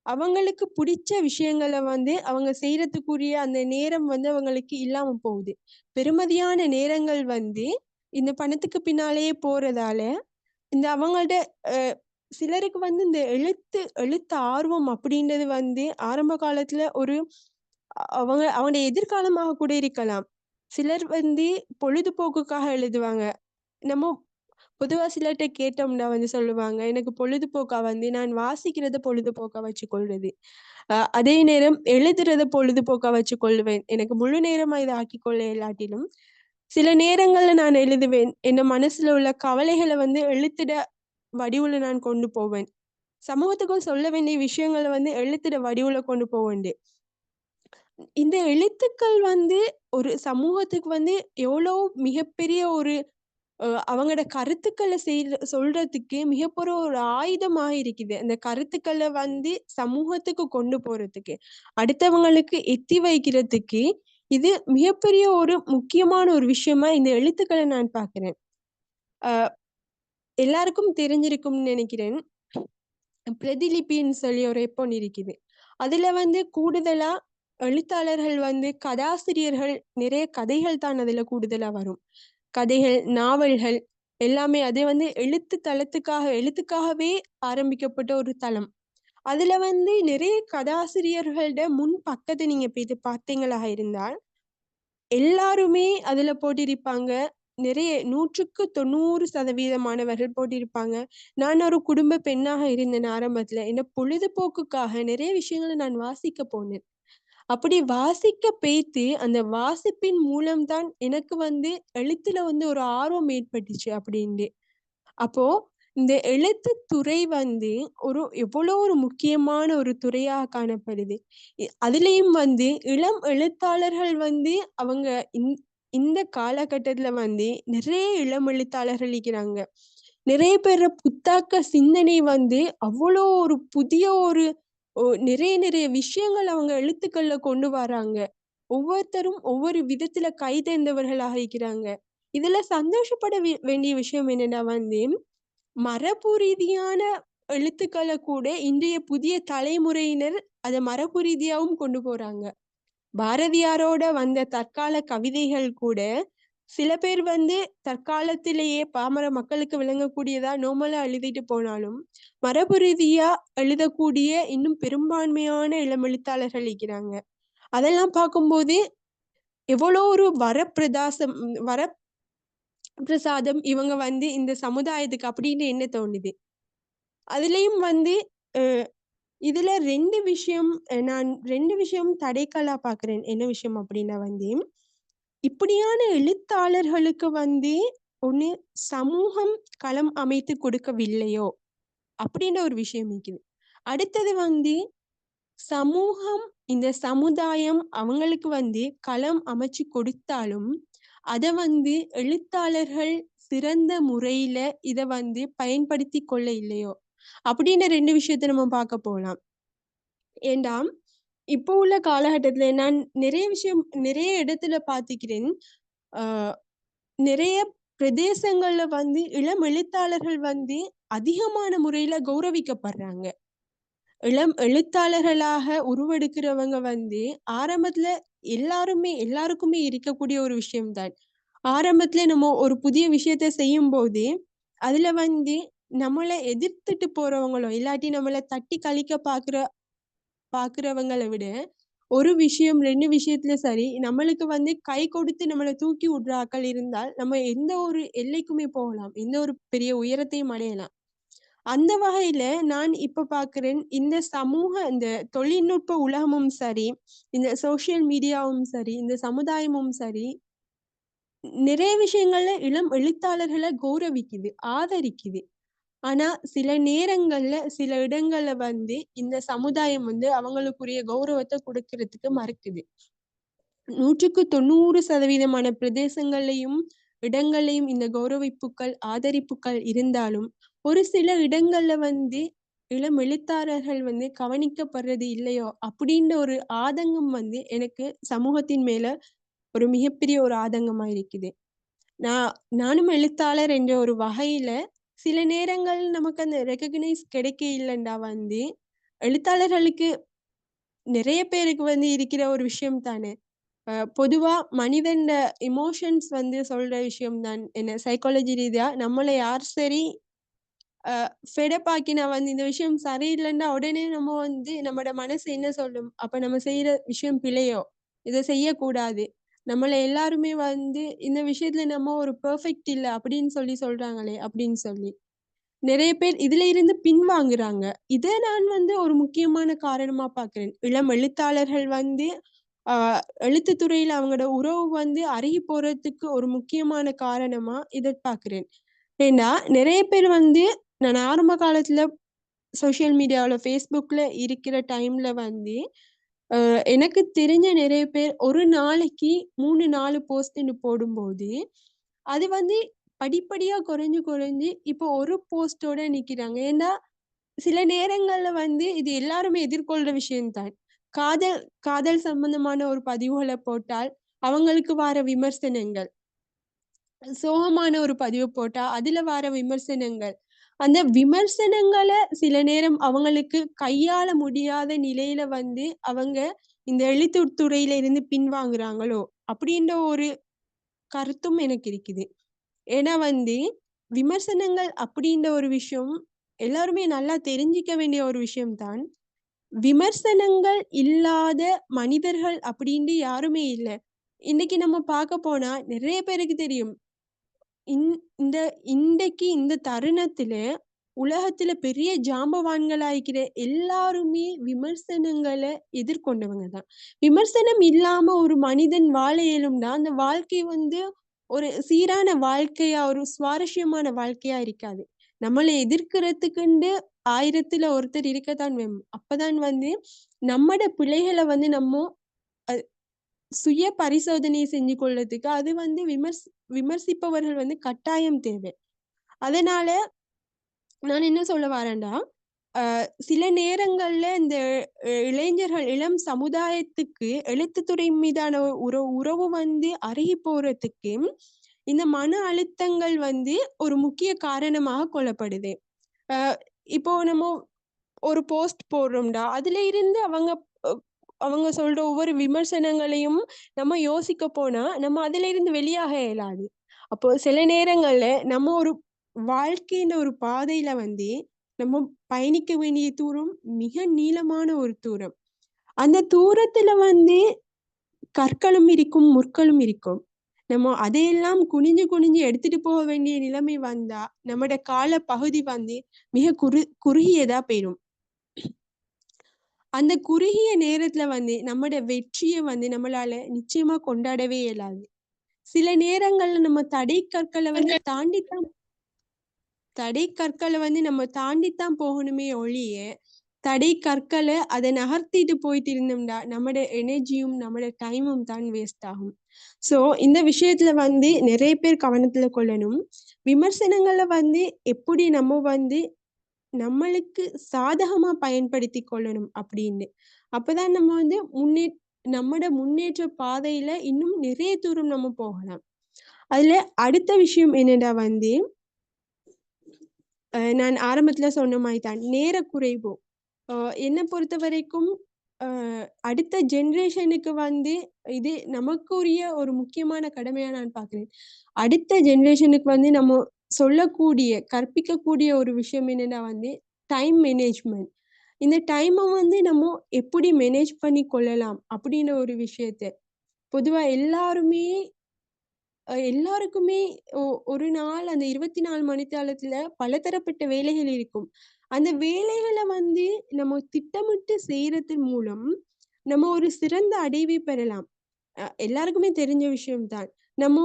அவங்களுக்கு பிடிச்ச விஷயங்கள வந்து அவங்க செய்யறதுக்குரிய அந்த நேரம் வந்து அவங்களுக்கு இல்லாம போகுது. பெருமதியான நேரங்கள் வந்து இந்த பணத்துக்கு பின்னாலேயே போறதால இந்த அவங்கள்ட்ட சிலருக்கு வந்து இந்த எழுத்து ஆர்வம் அப்படின்றது வந்து ஆரம்ப காலத்துல ஒரு அவங்களுடைய எதிர்காலமாக கூட இருக்கலாம். சிலர் வந்து பொழுதுபோக்குக்காக எழுதுவாங்க. நம்ம பொதுவா சிலர்ட்ட கேட்டோம்னா வந்து சொல்லுவாங்க, எனக்கு பொழுதுபோக்கா வந்து நான் வாசிக்கிறத பொழுதுபோக்கா வச்சுக்கொள்றது. அதே நேரம் எழுதுறத பொழுதுபோக்கா வச்சுக்கொள்வேன். எனக்கு முழு நேரமா இத ஆக்கிக்கொள்ள இயலாட்டிலும், சில நேரங்கள்ல நான் எழுதுவேன். என் மனசுல உள்ள கவலைகள வந்து எழுத்திட வடிவுல நான் கொண்டு போவேன். சமூகத்துக்கும் சொல்ல வேண்டிய விஷயங்கள வந்து எழுத்திட வடிவுல கொண்டு போவேன்டு. இந்த எழுத்துக்கள் வந்து ஒரு சமூகத்துக்கு வந்து எவ்வளோ மிகப்பெரிய ஒரு அவங்களோட கருத்துக்கள சொல்றதுக்கு மிகப்பெரிய ஒரு ஆயுதமா இருக்குது. அந்த கருத்துக்கள வந்து சமூகத்துக்கு கொண்டு போறதுக்கு, அடுத்தவங்களுக்கு எத்தி வைக்கிறதுக்கு, இது மிகப்பெரிய ஒரு முக்கியமான ஒரு விஷயமா இந்த எழுத்துக்கள நான் பார்க்கிறேன். அ எல்லாருக்கும் தெரிஞ்சிருக்கும்னு நினைக்கிறேன். பிரதிலிபின்னு சொல்லி ஒரு ஒண்ணு இருக்குது. அதுல வந்து கூடுதலா எழுத்தாளர்கள் வந்து கதாசிரியர்கள் நிறைய கதைகள் தான் அதுல கூடுதலா வரும். கதைகள், நாவல்கள் எல்லாமே அது வந்து எழுத்துக்காகவே ஆரம்பிக்கப்பட்ட ஒரு தளம். அதுல வந்து நிறைய கதாசிரியர்களோட முன் பக்கத்த நீங்க போயிட்டு பார்த்தீங்களா இருந்தால், எல்லாருமே அதுல போட்டிருப்பாங்க. நிறைய 100க்கு 90% மாணவர்கள் போட்டிருப்பாங்க. நான் ஒரு குடும்ப பெண்ணாக இருந்தேன் ஆரம்பத்துல. என்ன பொழுதுபோக்குக்காக நிறைய விஷயங்கள நான் வாசிக்க போனேன். அப்படி வாசிக்க பேய்த்து, அந்த வாசிப்பின் மூலம் தான் எனக்கு வந்து எழுத்துல வந்து ஒரு ஆர்வம் ஏற்பட்டுச்சு அப்படின்ட்டு. அப்போ இந்த எழுத்துத் துறை வந்து எவ்வளோ ஒரு முக்கியமான ஒரு துறையா காணப்படுது. அதுலயும் வந்து இளம் எழுத்தாளர்கள் வந்து அவங்க இந்த காலகட்டத்துல வந்து நிறைய இளம் எழுத்தாளர்கள் இருக்கிறாங்க. நிறைய பேர புத்தாக்க சிந்தனை வந்து அவ்வளோ ஒரு புதிய ஒரு நிறைய விஷயங்கள் அவங்க எழுத்துக்கள்ல கொண்டு வராங்க. ஒவ்வொருத்தரும் ஒவ்வொரு விதத்துல கைதேர்ந்தவர்களாக இருக்கிறாங்க. இதுல சந்தோஷப்பட வேண்டிய விஷயம் என்னன்னா வந்து, மரபு ரீதியான எழுத்துக்கள கூட இன்றைய புதிய தலைமுறையினர் அத மரபு ரீதியாவும் கொண்டு போறாங்க. பாரதியாரோட வந்த தற்கால கவிதைகள் கூட, சில பேர் வந்து தற்காலத்திலேயே பாமர மக்களுக்கு விளங்கக்கூடியதா நார்மலா எழுதிட்டு போனாலும், மரபு ரீதியா எழுதக்கூடிய இன்னும் பெரும்பான்மையான இளம் எழுத்தாளர்கள் இருக்கிறாங்க. அதெல்லாம் பார்க்கும்போது, எவ்வளோ ஒரு வரப்பிரசாதம் இவங்க வந்து இந்த சமுதாயத்துக்கு அப்படின்னு என்ன தோணுது. அதுலயும் வந்து அ இதுல 2 விஷயம் நான் 2 விஷயம் தடைக்கல்லா பார்க்கிறேன். என்ன விஷயம் அப்படின்னா வந்து, இப்படியான எழுத்தாளர்களுக்கு வந்து ஒண்ணு சமூகம் களம் அமைத்து கொடுக்கவில்லையோ! அப்படின்ற ஒரு விஷயம் இருக்குது. அடுத்தது வந்து சமூகம், இந்த சமுதாயம் அவங்களுக்கு வந்து களம் அமைச்சு கொடுத்தாலும், அத வந்து எழுத்தாளர்கள் சிறந்த முறையில இத வந்து பயன்படுத்திக் கொள்ள இல்லையோ! அப்படின்னு 2 விஷயத்த நம்ம பார்க்க போலாம். ஏன்டா, இப்போ உள்ள காலகட்டத்தில நான் நிறைய இடத்துல பார்த்துக்கிறேன். ஆ நிறைய பிரதேசங்கள்ல வந்து இளம் எழுத்தாளர்கள் வந்து அதிகமான முறையில கௌரவிக்கப்படுறாங்க. இளம் எழுத்தாளர்களாக உருவெடுக்கிறவங்க வந்து ஆரம்பத்துல எல்லாருக்குமே இருக்கக்கூடிய ஒரு விஷயம் தான். ஆரம்பத்துல நம்ம ஒரு புதிய விஷயத்த செய்யும்போது, அதுல வந்து நம்மள எதிர்த்துட்டு போறவங்களோ, இல்லாட்டி நம்மள தட்டி கழிக்க பாக்குறவங்கள விட, ஒரு விஷயம் 2 விஷயத்துல சரி, நம்மளுக்கு வந்து கை கொடுத்து நம்மள தூக்கி விடுற ஆட்கள் இருந்தால், நம்ம எந்த ஒரு எல்லைக்குமே போகலாம். எந்த ஒரு பெரிய உயரத்தையும் அடையலாம். அந்த வகையில நான் இப்ப பார்க்கிறேன், இந்த தொழில்நுட்ப உலகமும் சரி, இந்த சோசியல் மீடியாவும் சரி, இந்த சமுதாயமும் சரி, நிறைய விஷயங்கள்ல இளம் எழுத்தாளர்கள கௌரவிக்குது, ஆதரிக்குது. ஆனா, சில நேரங்கள்ல, சில இடங்கள்ல வந்து இந்த சமுதாயம் வந்து அவங்களுக்குரிய கௌரவத்த குடுக்கறதுக்கு மறுக்குது. 100க்கு 90% பிரதேசங்கள்லயும், இடங்கள்லயும் இந்த கௌரவிப்புக்கள், ஆதரிப்புக்கள் இருந்தாலும், ஒரு சில இடங்கள்ல வந்து இளம் எழுத்தாளர்கள் வந்து கவனிக்கப்படுறது இல்லையோ! அப்பிடின்ற ஒரு ஆதங்கம் வந்து எனக்கு சமூகத்தின் மேல ஒரு மிகப்பெரிய ஒரு ஆதங்கமா இருக்குது. நான் நானும் எழுத்தாளர் என்ற ஒரு வகையில, சில நேரங்கள் நமக்கு அந்த ரெகக்னைஸ் கிடைக்க இல்லண்டா வந்து, எழுத்தாளர்களுக்கு நிறைய பேருக்கு வந்து இருக்கிற ஒரு விஷயம் தானே. பொதுவா மனிதன் எமோஷன்ஸ் வந்து சொல்ற விஷயம் தான். என்ன சைக்காலஜி ரீதியா நம்மள யார் சரி ஃபெடப் ஆக்கினா வந்து இந்த விஷயம் சரியில்லைன்னா உடனே நம்ம வந்து நம்மட மனசு என்ன சொல்லும்? அப்ப நம்ம செய்யற விஷயம் பிழையோ? இத செய்யக்கூடாது. நம்மள எல்லாருமே வந்து இந்த விஷயத்துல நம்ம ஒரு பெர்ஃபெக்ட் இல்ல அப்படின்னு சொல்றாங்களே அப்படின்னு சொல்லி. நிறைய பேர் இதுல இருந்து பின்வாங்குறாங்க. இத நான் வந்து ஒரு முக்கியமான காரணமா பார்க்கிறேன். இளம் எழுத்தாளர்கள் வந்து ஆ எழுத்துத் துறையில அவங்களோட உறவு வந்து அருகி போறதுக்கு ஒரு முக்கியமான காரணமா இத பார்க்கிறேன். ஏன்னா, நிறைய பேர் வந்து நான் ஆரம்ப காலத்துல சோசியல் மீடியாவுல Facebookல இருக்கிற டைம்ல வந்து, எனக்கு தெரிஞ்ச நிறைய பேர் ஒரு நாளைக்கு 3, 4 போஸ்ட்ன்னு போடும்போது, அது வந்து படிப்படியா குறைஞ்சு, குறைஞ்சு இப்போ ஒரு போஸ்ட்டோட நிக்கிறாங்க. ஏன்னா, சில நேரங்கள்ல வந்து இது எல்லாருமே எதிர்கொள்ற விஷயம் தான். காதல் காதல் சம்பந்தமான ஒரு பதிவுகள போட்டால், அவங்களுக்கு வார விமர்சனங்கள். சோகமான ஒரு பதிவு போட்டா, அதுல வர விமர்சனங்கள். அந்த விமர்சனங்கள சில நேரம் அவங்களுக்கு கையாள முடியாத நிலையில வந்து, அவங்க இந்த எழுத்துத் துறையில இருந்து பின்வாங்குறாங்களோ! அப்பிடின்ற ஒரு கருத்தும் எனக்கு இருக்குது. ஏன்னா வந்து, விமர்சனங்கள் அப்பிடின்ற ஒரு விஷயம், எல்லாருமே நல்லா தெரிஞ்சுக்க வேண்டிய ஒரு விஷயம் தான். விமர்சனங்கள் இல்லாத மனிதர்கள் அப்பிடின்ட்டு யாருமே இல்ல. இன்னைக்கு நம்ம பார்க்க போனா, நிறைய பேருக்கு தெரியும். இன் இந்த இன்றைக்கு இந்த தருணத்தில, உலகத்தில பெரிய ஜாம்பவான்களாயிருக்கிற எல்லாருமே விமர்சனங்கள எதிர்கொண்டவங்க தான். விமர்சனம் இல்லாம ஒரு மனிதன் வாழ இயலும்னா, அந்த வாழ்க்கை வந்து ஒரு சீரான வாழ்க்கையா, ஒரு சுவாரஸ்யமான வாழ்க்கையா இருக்காது. நம்மள எதிர்க்கிறதுக்குண்டு 1000த்துல ஒருத்தர் இருக்கத்தான் வேணும். அப்பதான் வந்து நம்மட பிழைகள வந்து நம்மோ அ சுய பரிசோதனை செஞ்சு கொள்றதுக்கு அது வந்து விமர்சிப்பவர்கள் வந்து கட்டாயம் தேவை. அதனால நான் என்ன சொல்ல வரேன்டா, சில நேரங்கள்ல இந்த இளைஞர்கள், இளம் சமுதாயத்துக்கு எழுத்துத்துறை மீதான உறவு வந்து அருகி போறதுக்கு, இந்த மன அழுத்தங்கள் வந்து ஒரு முக்கிய காரணமாக கொள்ளப்படுது. அ இப்போ நம்ம ஒரு போஸ்ட் போடுறோம்டா, அதுல இருந்து அ அவங்க சொல்ற ஒவ்வொரு விமர்சனங்களையும் நம்ம யோசிக்க போனா, நம்ம அதிலிருந்து வெளியாக இயலாது. அப்போ சில நேரங்கள்ல நம்ம ஒரு வாழ்க்கைன்ற ஒரு பாதையில வந்து, நம்ம பயணிக்க வேண்டிய தூரம் மிக நீளமான ஒரு தூரம். அந்த தூரத்துல வந்து கற்களும் இருக்கும், முற்களும் இருக்கும். நம்ம அதையெல்லாம் குனிஞ்சு, குனிஞ்சு எடுத்துட்டு போக வேண்டிய நிலைமை வந்தா, நம்மோட கால பகுதி வந்து மிக குறுகியதா போயிரும். அந்த குறுகிய நேரத்துல வந்து நம்மோட வெற்றிய வந்து நம்மளால நிச்சயமா கொண்டாடவே இயலாது. சில நேரங்கள்ல நம்ம தடை கற்கள வந்து நம்ம தாண்டித்தான் போகணுமே ஒழிய, தடை கற்கள அத நகர்த்திட்டு போயிட்டு இருந்தோம்னா, நம்மோட எனர்ஜியும், நம்மோட டைமும் தான் வேஸ்ட் ஆகும். ஸோ, இந்த விஷயத்துல வந்து நிறைய பேர் கவனத்துல கொள்ளணும். விமர்சனங்கள வந்து எப்படி நம்ம வந்து நம்மளுக்கு சாதகமா பயன்படுத்திக் கொள்ளணும் அப்படின்னு. அப்பதான் நம்ம வந்து நம்மோட முன்னேற்ற பாதையில இன்னும் நிறைய தூரம் நம்ம போகலாம். அதுல அடுத்த விஷயம் என்னன்னா வந்து, நான் ஆரம்பத்துல சொன்ன மாரி தான். நேரக் குறைவு. அ என்ன பொறுத்தவரைக்கும், அ அடுத்த ஜெனரேஷனுக்கு வந்து இது நமக்குரிய ஒரு முக்கியமான கடமையா நான் பார்க்கிறேன். அடுத்த ஜெனரேஷனுக்கு வந்து நம்ம சொல்லக்கூடிய, கற்பிக்கக்கூடிய ஒரு விஷயம் என்னன்னா வந்து, டைம் மேனேஜ்மென்ட். இந்த டைம வந்து நம்ம எப்படி மேனேஜ் பண்ணி கொள்ளலாம் அப்படின்ற ஒரு விஷயத்த. பொதுவா எல்லாருக்குமே ஒரு நாள் அந்த 24 மணித்தியாலத்துல பலதரப்பட்ட வேலைகள் இருக்கும். அந்த வேலைகள வந்து நம்ம திட்டமிட்டு செய்றதன் மூலம், நம்ம ஒரு சிறந்த அடைவை பெறலாம். எல்லாருக்குமே தெரிஞ்ச விஷயம் தான். நம்ம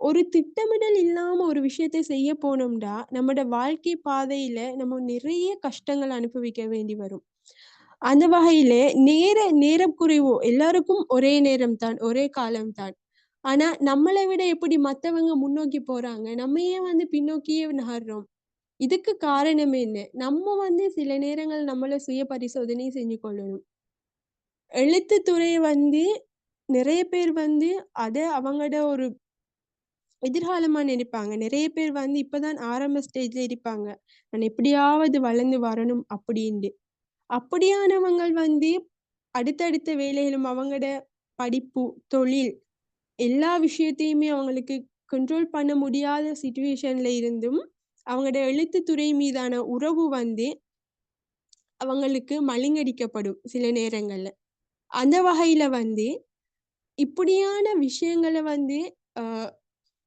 ஒரு திட்டமிடல் இல்லாம ஒரு விஷயத்த செய்ய போனோம்னா, நம்மோட வாழ்க்கை பாதையில நம்ம நிறைய கஷ்டங்கள் அனுபவிக்க வேண்டி வரும். அந்த வகையில நேரம் குறைவு எல்லாருக்கும் ஒரே நேரம் தான், ஒரே காலம் தான். ஆனா, நம்மள விட எப்படி மத்தவங்க முன்னோக்கி போறாங்க, நம்ம ஏன் வந்து பின்னோக்கியே நகர்றோம்? இதுக்கு காரணம் என்ன? நம்ம வந்து சில நேரங்கள் நம்மள சுய பரிசோதனை செஞ்சு கொள்ளணும். எழுத்துத்துறை வந்து நிறைய பேர் வந்து அத அவங்களோட ஒரு எதிர்காலமா நினைப்பாங்க. நிறைய பேர் வந்து இப்பதான் ஆரம்ப ஸ்டேஜ்ல இருப்பாங்க. நான் எப்படியாவது வளர்ந்து வரணும் அப்படின்னு. அப்படியானவங்கள் வந்து அடுத்தடுத்த வேலைகளும் அவங்களோட படிப்பு, தொழில் எல்லா விஷயத்தையுமே அவங்களுக்கு கண்ட்ரோல் பண்ண முடியாத சிச்சுவேஷன்ல இருந்தும் அவங்களோட எழுத்துத்துறை மீதான உறவு வந்து அவங்களுக்கு மழுங்கடிக்கப்படும் சில நேரங்கள்ல. அந்த வகையில வந்து இப்படியான விஷயங்கள வந்து அ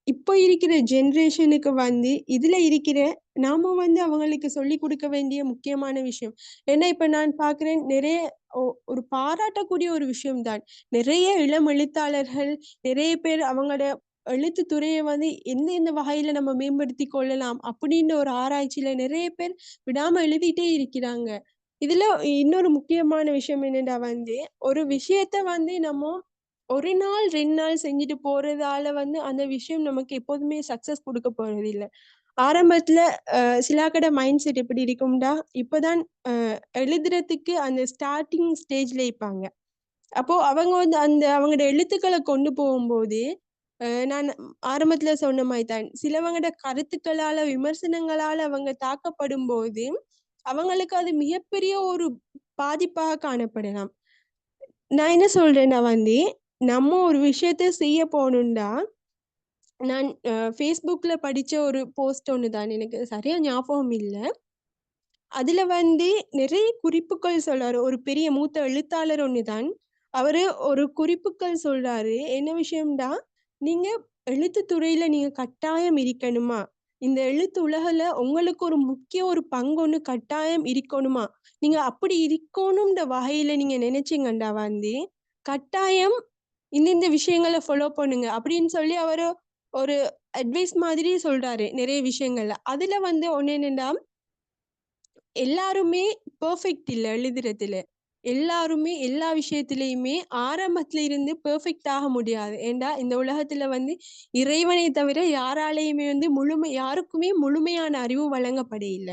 இப்போ இருக்கிற ஜெனரேஷனுக்கு வந்து இதுல இருக்கிற நாம வந்து அவங்களுக்கு சொல்லிக் கொடுக்க வேண்டிய முக்கியமான விஷயம். ஏன்னா இப்ப நான் பார்க்கிறேன் நிறைய ஒரு பாராட்டக்கூடிய ஒரு விஷயம்தான். நிறைய இளம் எழுத்தாளர்கள், நிறைய பேர் அவங்களோட எழுத்துத் துறையை வந்து எந்தெந்த வகையில நம்ம மேம்படுத்திக் கொள்ளலாம் அப்படின்ற ஒரு ஆராய்ச்சியில நிறைய பேர் விடாம எழுதிட்டே இருக்கிறாங்க. இதுல இன்னொரு முக்கியமான விஷயம் என்னன்னா வந்து, ஒரு விஷயத்த வந்து நம்ம 1 நாள், 2 நாள் செஞ்சுட்டு போறதால வந்து அந்த விஷயம் நமக்கு எப்போதுமே சக்சஸ் குடுக்க போறதில்ல. ஆரம்பத்துல சிலாக்கட மைண்ட் செட் எப்படி இருக்கும்டா, இப்பதான் அ எழுதுறதுக்கு அந்த ஸ்டார்ட்டிங் ஸ்டேஜ்ல இருப்பாங்க. அப்போ அவங்க வந்து அந்த அவங்களோட எழுத்துக்கள கொண்டு போகும்போது, நான் ஆரம்பத்துல சொன்ன மாரி தான். சிலவங்களோட கருத்துக்களால, விமர்சனங்களால அவங்க தாக்கப்படும்போது, அவங்களுக்கு அது மிகப்பெரிய ஒரு பாதிப்பாக காணப்படலாம். நான் என்ன சொல்றேன்னா வந்து, நம்ம ஒரு விஷயத்த செய்ய போணும்டா, நான் Facebookல படிச்ச ஒரு போஸ்ட் ஒண்ணு தான். எனக்கு சரியா ஞாபகம் இல்ல. அதுல வந்து நிறைய குறிப்புகள் சொல்றாரு. ஒரு பெரிய மூத்த எழுத்தாளர் ஒண்ணு தான். அவரு ஒரு குறிப்புகள் சொல்றாரு. என்ன விஷயம்டா, நீங்க எழுத்துத் துறையில நீங்க கட்டாயம் இருக்கணுமா? இந்த எழுத்து உலகுல உங்களுக்கு ஒரு முக்கிய ஒரு பங்கு ஒண்ணு கட்டாயம் இருக்கணுமா? நீங்க அப்படி இருக்கணும்ன்ற வகையில நீங்க நினைச்சீங்கண்டா வந்து, கட்டாயம் இந்த விஷயங்கள ஃபாலோ பண்ணுங்க. அப்படின்னு சொல்லி அவரு ஒரு அட்வைஸ் மாதிரி சொல்றாரு, நிறைய விஷயங்கள்ல. அதுல வந்து ஒண்ணு என்னன்னா, எல்லாருமே பெர்ஃபெக்ட் இல்ல எழுதுறதுல. எல்லாருமே எல்லா விஷயத்திலயுமே ஆரம்பத்துல இருந்து பெர்ஃபெக்ட் ஆக முடியாது. ஏன்டா இந்த உலகத்துல வந்து இறைவனை தவிர யாராலயுமே வந்து யாருக்குமே முழுமையான அறிவு வழங்கப்பட இல்ல.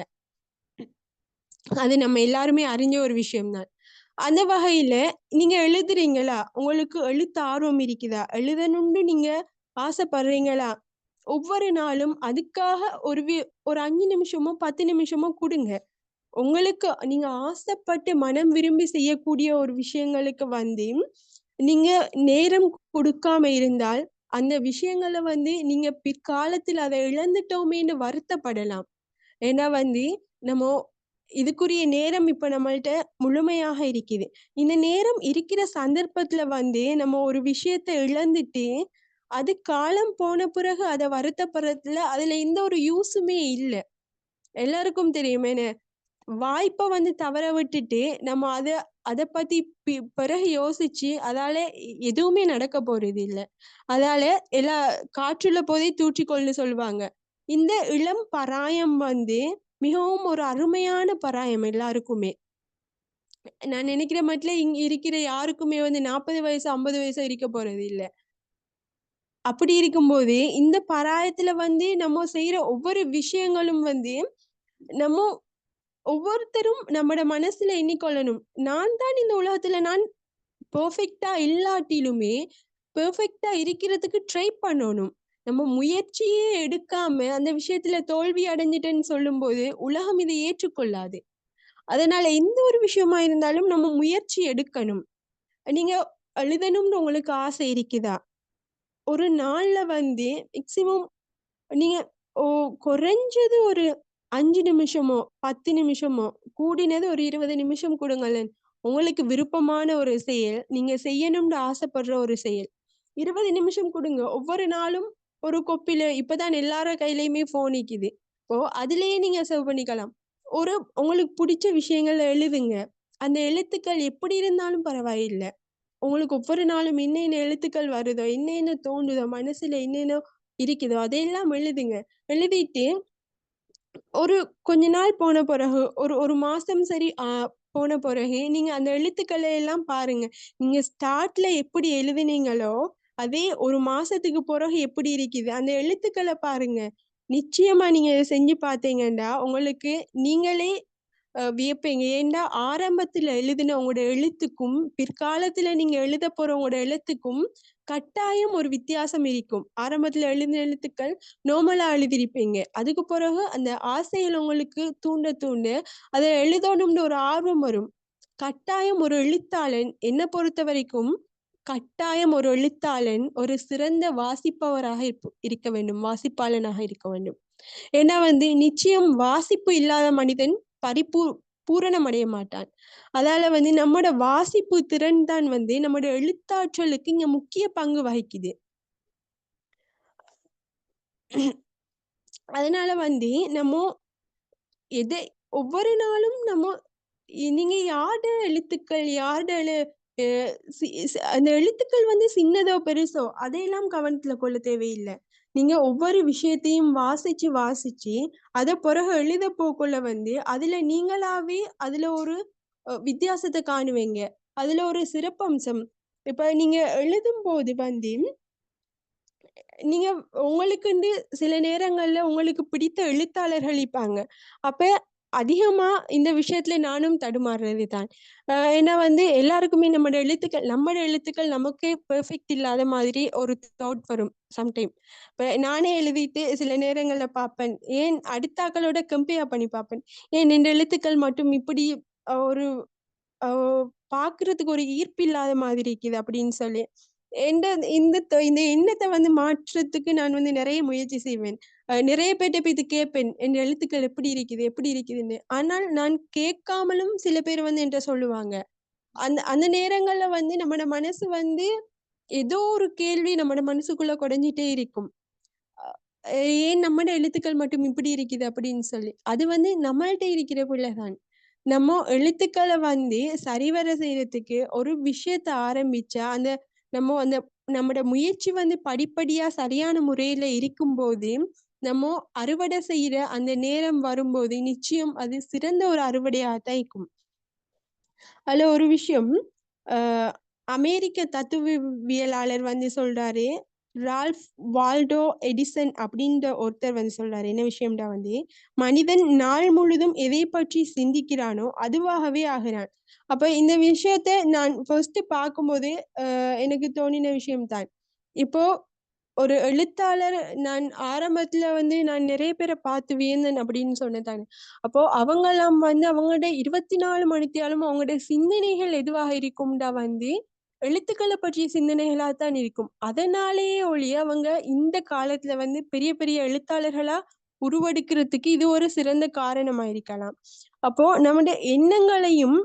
அது நம்ம எல்லாருமே அறிஞ்ச ஒரு விஷயம் தான். அந்த வகையில நீங்க எழுதுறீங்களா? உங்களுக்கு எழுத்து ஆர்வம் இருக்குதா? எழுதணும்னு நீங்க ஆசைப்படுறீங்களா? ஒவ்வொரு நாளும் அதுக்காக ஒரு 5 நிமிஷமோ, 10 நிமிஷமோ குடுங்க. உங்களுக்கு நீங்க ஆசைப்பட்டு மனம் விரும்பி செய்யக்கூடிய ஒரு விஷயங்களுக்கு வந்து, நீங்க நேரம் குடுக்காம இருந்தால், அந்த விஷயங்கள வந்து நீங்க பிற்காலத்துல அத இழந்துட்டோமேன்னு வருத்தப்படலாம். ஏன்னா வந்து, நம்ம இதுக்குரிய நேரம் இப்ப நம்மள்ட்ட முழுமையாக இருக்குது. இந்த நேரம் இருக்கிற சந்தர்ப்பத்துல வந்து, நம்ம ஒரு விஷயத்த இழந்துட்டு, அது காலம் போன பிறகு அத வருத்தப்படுறதுல அதுல எந்த ஒரு யூசுமே இல்ல. எல்லாருக்கும் தெரியுமேன்னு. வாய்ப்ப வந்து தவற விட்டுட்டு, நம்ம அத பத்தி பிறகு யோசிச்சு, அதால எதுவுமே நடக்க போறதில்ல. அதால எல்லா "காற்றுள்ள போதே தூற்றிக்கொள்ன்னு" சொல்லுவாங்க. இந்த இளம் பராயம் வந்து மிகவும் ஒரு அருமையான பராயம் எல்லாருக்குமே. நான் நினைக்கிற மட்டில இங்க இருக்கிற யாருக்குமே வந்து 40 வயசு, 50 வயசு இருக்க போறதில்ல. அப்படி இருக்கும்போது, இந்த பராயத்துல வந்து நம்ம செய்ற ஒவ்வொரு விஷயங்களும் வந்து, நம்ம ஒவ்வொருத்தரும் நம்மட மனசுல எண்ணிக்கொள்ளணும். நான் தான் இந்த உலகத்துல நான் பெர்ஃபெக்ட்டா இல்லாட்டிலுமே, பெர்ஃபெக்ட்டா இருக்கிறதுக்கு ட்ரை பண்ணணும். நம்ம முயற்சியே எடுக்காம அந்த விஷயத்துல தோல்வி அடைஞ்சுட்டேன்னு சொல்லும்போது, உலகம் இதை ஏற்றுக்கொள்ளாது. அதனால எந்த ஒரு விஷயமா இருந்தாலும் நம்ம முயற்சி எடுக்கணும். நீங்க எழுதணும்னு உங்களுக்கு ஆசை இருக்குதா? ஒரு நாள்ல வந்து மேக்ஸிமம் நீங்க ஓ குறைஞ்சது ஒரு 5 நிமிஷமோ, 10 நிமிஷமோ, கூடினது ஒரு 20 நிமிஷம் குடுங்களேன். உங்களுக்கு விருப்பமான ஒரு செயல், நீங்க செய்யணும்னு ஆசைப்படுற ஒரு செயல். 20 நிமிஷம் குடுங்க. ஒவ்வொரு நாளும் ஒரு கொப்பில இப்பதான் எல்லார் கையிலயுமே ஃபோன் இக்கிது. இப்போ அதிலேயே நீங்க சேவ் பண்ணிக்கலாம். உங்களுக்கு புடிச்ச விஷயங்கள எழுதுங்க. அந்த எழுத்துக்கள் எப்படி இருந்தாலும் பரவாயில்ல. உங்களுக்கு ஒவ்வொரு நாளும் என்னென்ன எழுத்துக்கள் வருதோ, என்னென்ன தோணுதோ, மனசுல என்னென்ன இருக்குதோ, அதையெல்லாம் எழுதுங்க. எழுதிட்டு ஒரு கொஞ்ச நாள் போன பிறகு, ஒரு 1 மாசம் சரி போன பிறகு, நீங்க அந்த எழுத்துக்கள எல்லாம் பாருங்க. நீங்க ஸ்டார்ட்ல எப்படி எழுதினீங்களோ, அதே 1 மாசத்துக்கு பிறகு எப்படி இருக்குது, அந்த எழுத்துக்கள பாருங்க. நிச்சயமா நீங்க இத செஞ்சு பார்த்தீங்கன்னா, உங்களுக்கு நீங்களே வியப்பீங்க. ஏன்டா ஆரம்பத்துல எழுதின உங்களோட எழுத்துக்கும், பிற்காலத்துல நீங்க எழுதப் போற உங்களோட எழுத்துக்கும் கட்டாயம் ஒரு வித்தியாசம் இருக்கும். ஆரம்பத்துல எழுதின எழுத்துக்கள் நார்மலா எழுதியிருப்பீங்க. அதுக்கு பிறகு அந்த ஆசைகள் உங்களுக்கு தூண்ட, அத எழுதணும்னு ஒரு ஆர்வம் வரும். கட்டாயம் ஒரு எழுத்தாளன் என்ன பொறுத்த வரைக்கும் கட்டாயம் ஒரு எழுத்தாளன் ஒரு சிறந்த வாசிப்பவராக இருக்க வேண்டும், வாசிப்பாளனாக இருக்க வேண்டும். ஏன்னா நிச்சயம் வாசிப்பு இல்லாத மனிதன் பூரணம் அடைய மாட்டான். அதால நம்மோட வாசிப்பு திறன் தான் நம்மோட எழுத்தாற்றலுக்கு இங்க முக்கிய பங்கு வகிக்குது. அதனால நம்ம எதை ஒவ்வொரு நாளும் நம்ம நீங்க யாரோட எழுத்துக்கள் அந்த எழுத்துக்கள் சின்னதோ பெருசோ அதையெல்லாம் கவனத்துல கொள்ள தேவையில்லை. நீங்க ஒவ்வொரு விஷயத்தையும் வாசிச்சு அத பிறகு எழுத போக்குள்ள அதுல நீங்களாவே அதுல ஒரு வித்தியாசத்தை காணுவீங்க. அதுல ஒரு சிறப்பம்சம். இப்ப நீங்க எழுதும் போது நீங்க உங்களுக்குண்டு சில நேரங்கள்ல உங்களுக்கு பிடித்த எழுத்தாளர்கள் இருப்பாங்க. அப்ப அதிகமா இந்த விஷயத்துல நானும் தடுமாறுறது தான். ஏன்னா எல்லாருக்குமே நம்மளோட எழுத்துக்கள் நமக்கே பெர்ஃபெக்ட் இல்லாத மாதிரி ஒரு தாட் வரும் சம்டைம். இப்ப நானே எழுதிட்டு சில நேரங்கள்ல பார்ப்பேன், ஏன் அடுத்தாக்களோட கம்பேர் பண்ணி பார்ப்பேன், ஏன் இந்த எழுத்துக்கள் மட்டும் இப்படி ஒரு பாக்குறதுக்கு ஒரு ஈர்ப்பு இல்லாத மாதிரி இருக்குது அப்படின்னு சொல்லி இந்த இந்த எண்ணத்தை மாற்றத்துக்கு நான் நிறைய முயற்சி செய்வேன். நிறைய பேர்ட்ட போய் இது கேட்பேன், என் எழுத்துக்கள் எப்படி இருக்குதுன்னு. ஆனால் நான் கேட்காமலும் சில பேர் என்கிட்ட சொல்லுவாங்க. அந்த நேரங்கள்ல நம்மட மனசு ஏதோ ஒரு கேள்வி நம்மட மனசுக்குள்ள குடைஞ்சிட்டே இருக்கும். ஏன் நம்மட எழுத்துக்கள் மட்டும் இப்படி இருக்குது அப்படின்னு சொல்லி. அது நம்மள்ட்ட இருக்கிற பிள்ளைதான். நம்ம எழுத்துக்களை சரிவர செய்யறதுக்கு ஒரு விஷயத்த ஆரம்பிச்சா நம்மோட முயற்சி படிப்படியா சரியான முறையில இருக்கும்போது நம்ம அறுவடை செய்யற அந்த நேரம் வரும்போது நிச்சயம் அது சிறந்த ஒரு அறுவடையாகத்தான் இருக்கும். அதுல ஒரு விஷயம், அமெரிக்க தத்துவவியலாளர் சொல்றாரு, ரால்ஃப் வால்டோ எடிசன் அப்படின்ற ஒருத்தர் சொல்றாரு, என்ன விஷயம்டா மனிதன் நாள் முழுதும் எதை பற்றி சிந்திக்கிறானோ அதுவாகவே ஆகிறான். அப்ப இந்த விஷயத்த நான் ஃபர்ஸ்ட் பார்க்கும்போது எனக்கு தோணின விஷயம்தான். இப்போ ஒரு எழுத்தாளர் நான் ஆரம்பத்துல நான் நிறைய பேரை பார்த்து வியந்தேன் அப்படின்னு சொன்னதானே. அப்போ அவங்கெல்லாம் அவங்களோட 24 மணித்தியாலும் அவங்களோட சிந்தனைகள் எதுவாக இருக்கும்டா எழுத்துக்களை பற்றிய சிந்தனைகளாத்தான் இருக்கும். அதனாலேயே ஒழிய அவங்க இந்த காலத்துல பெரிய பெரிய எழுத்தாளர்களா உருவெடுக்கிறதுக்கு இது ஒரு சிறந்த காரணமா இருக்கலாம். அப்போ நம்முடைய எண்ணங்களையும்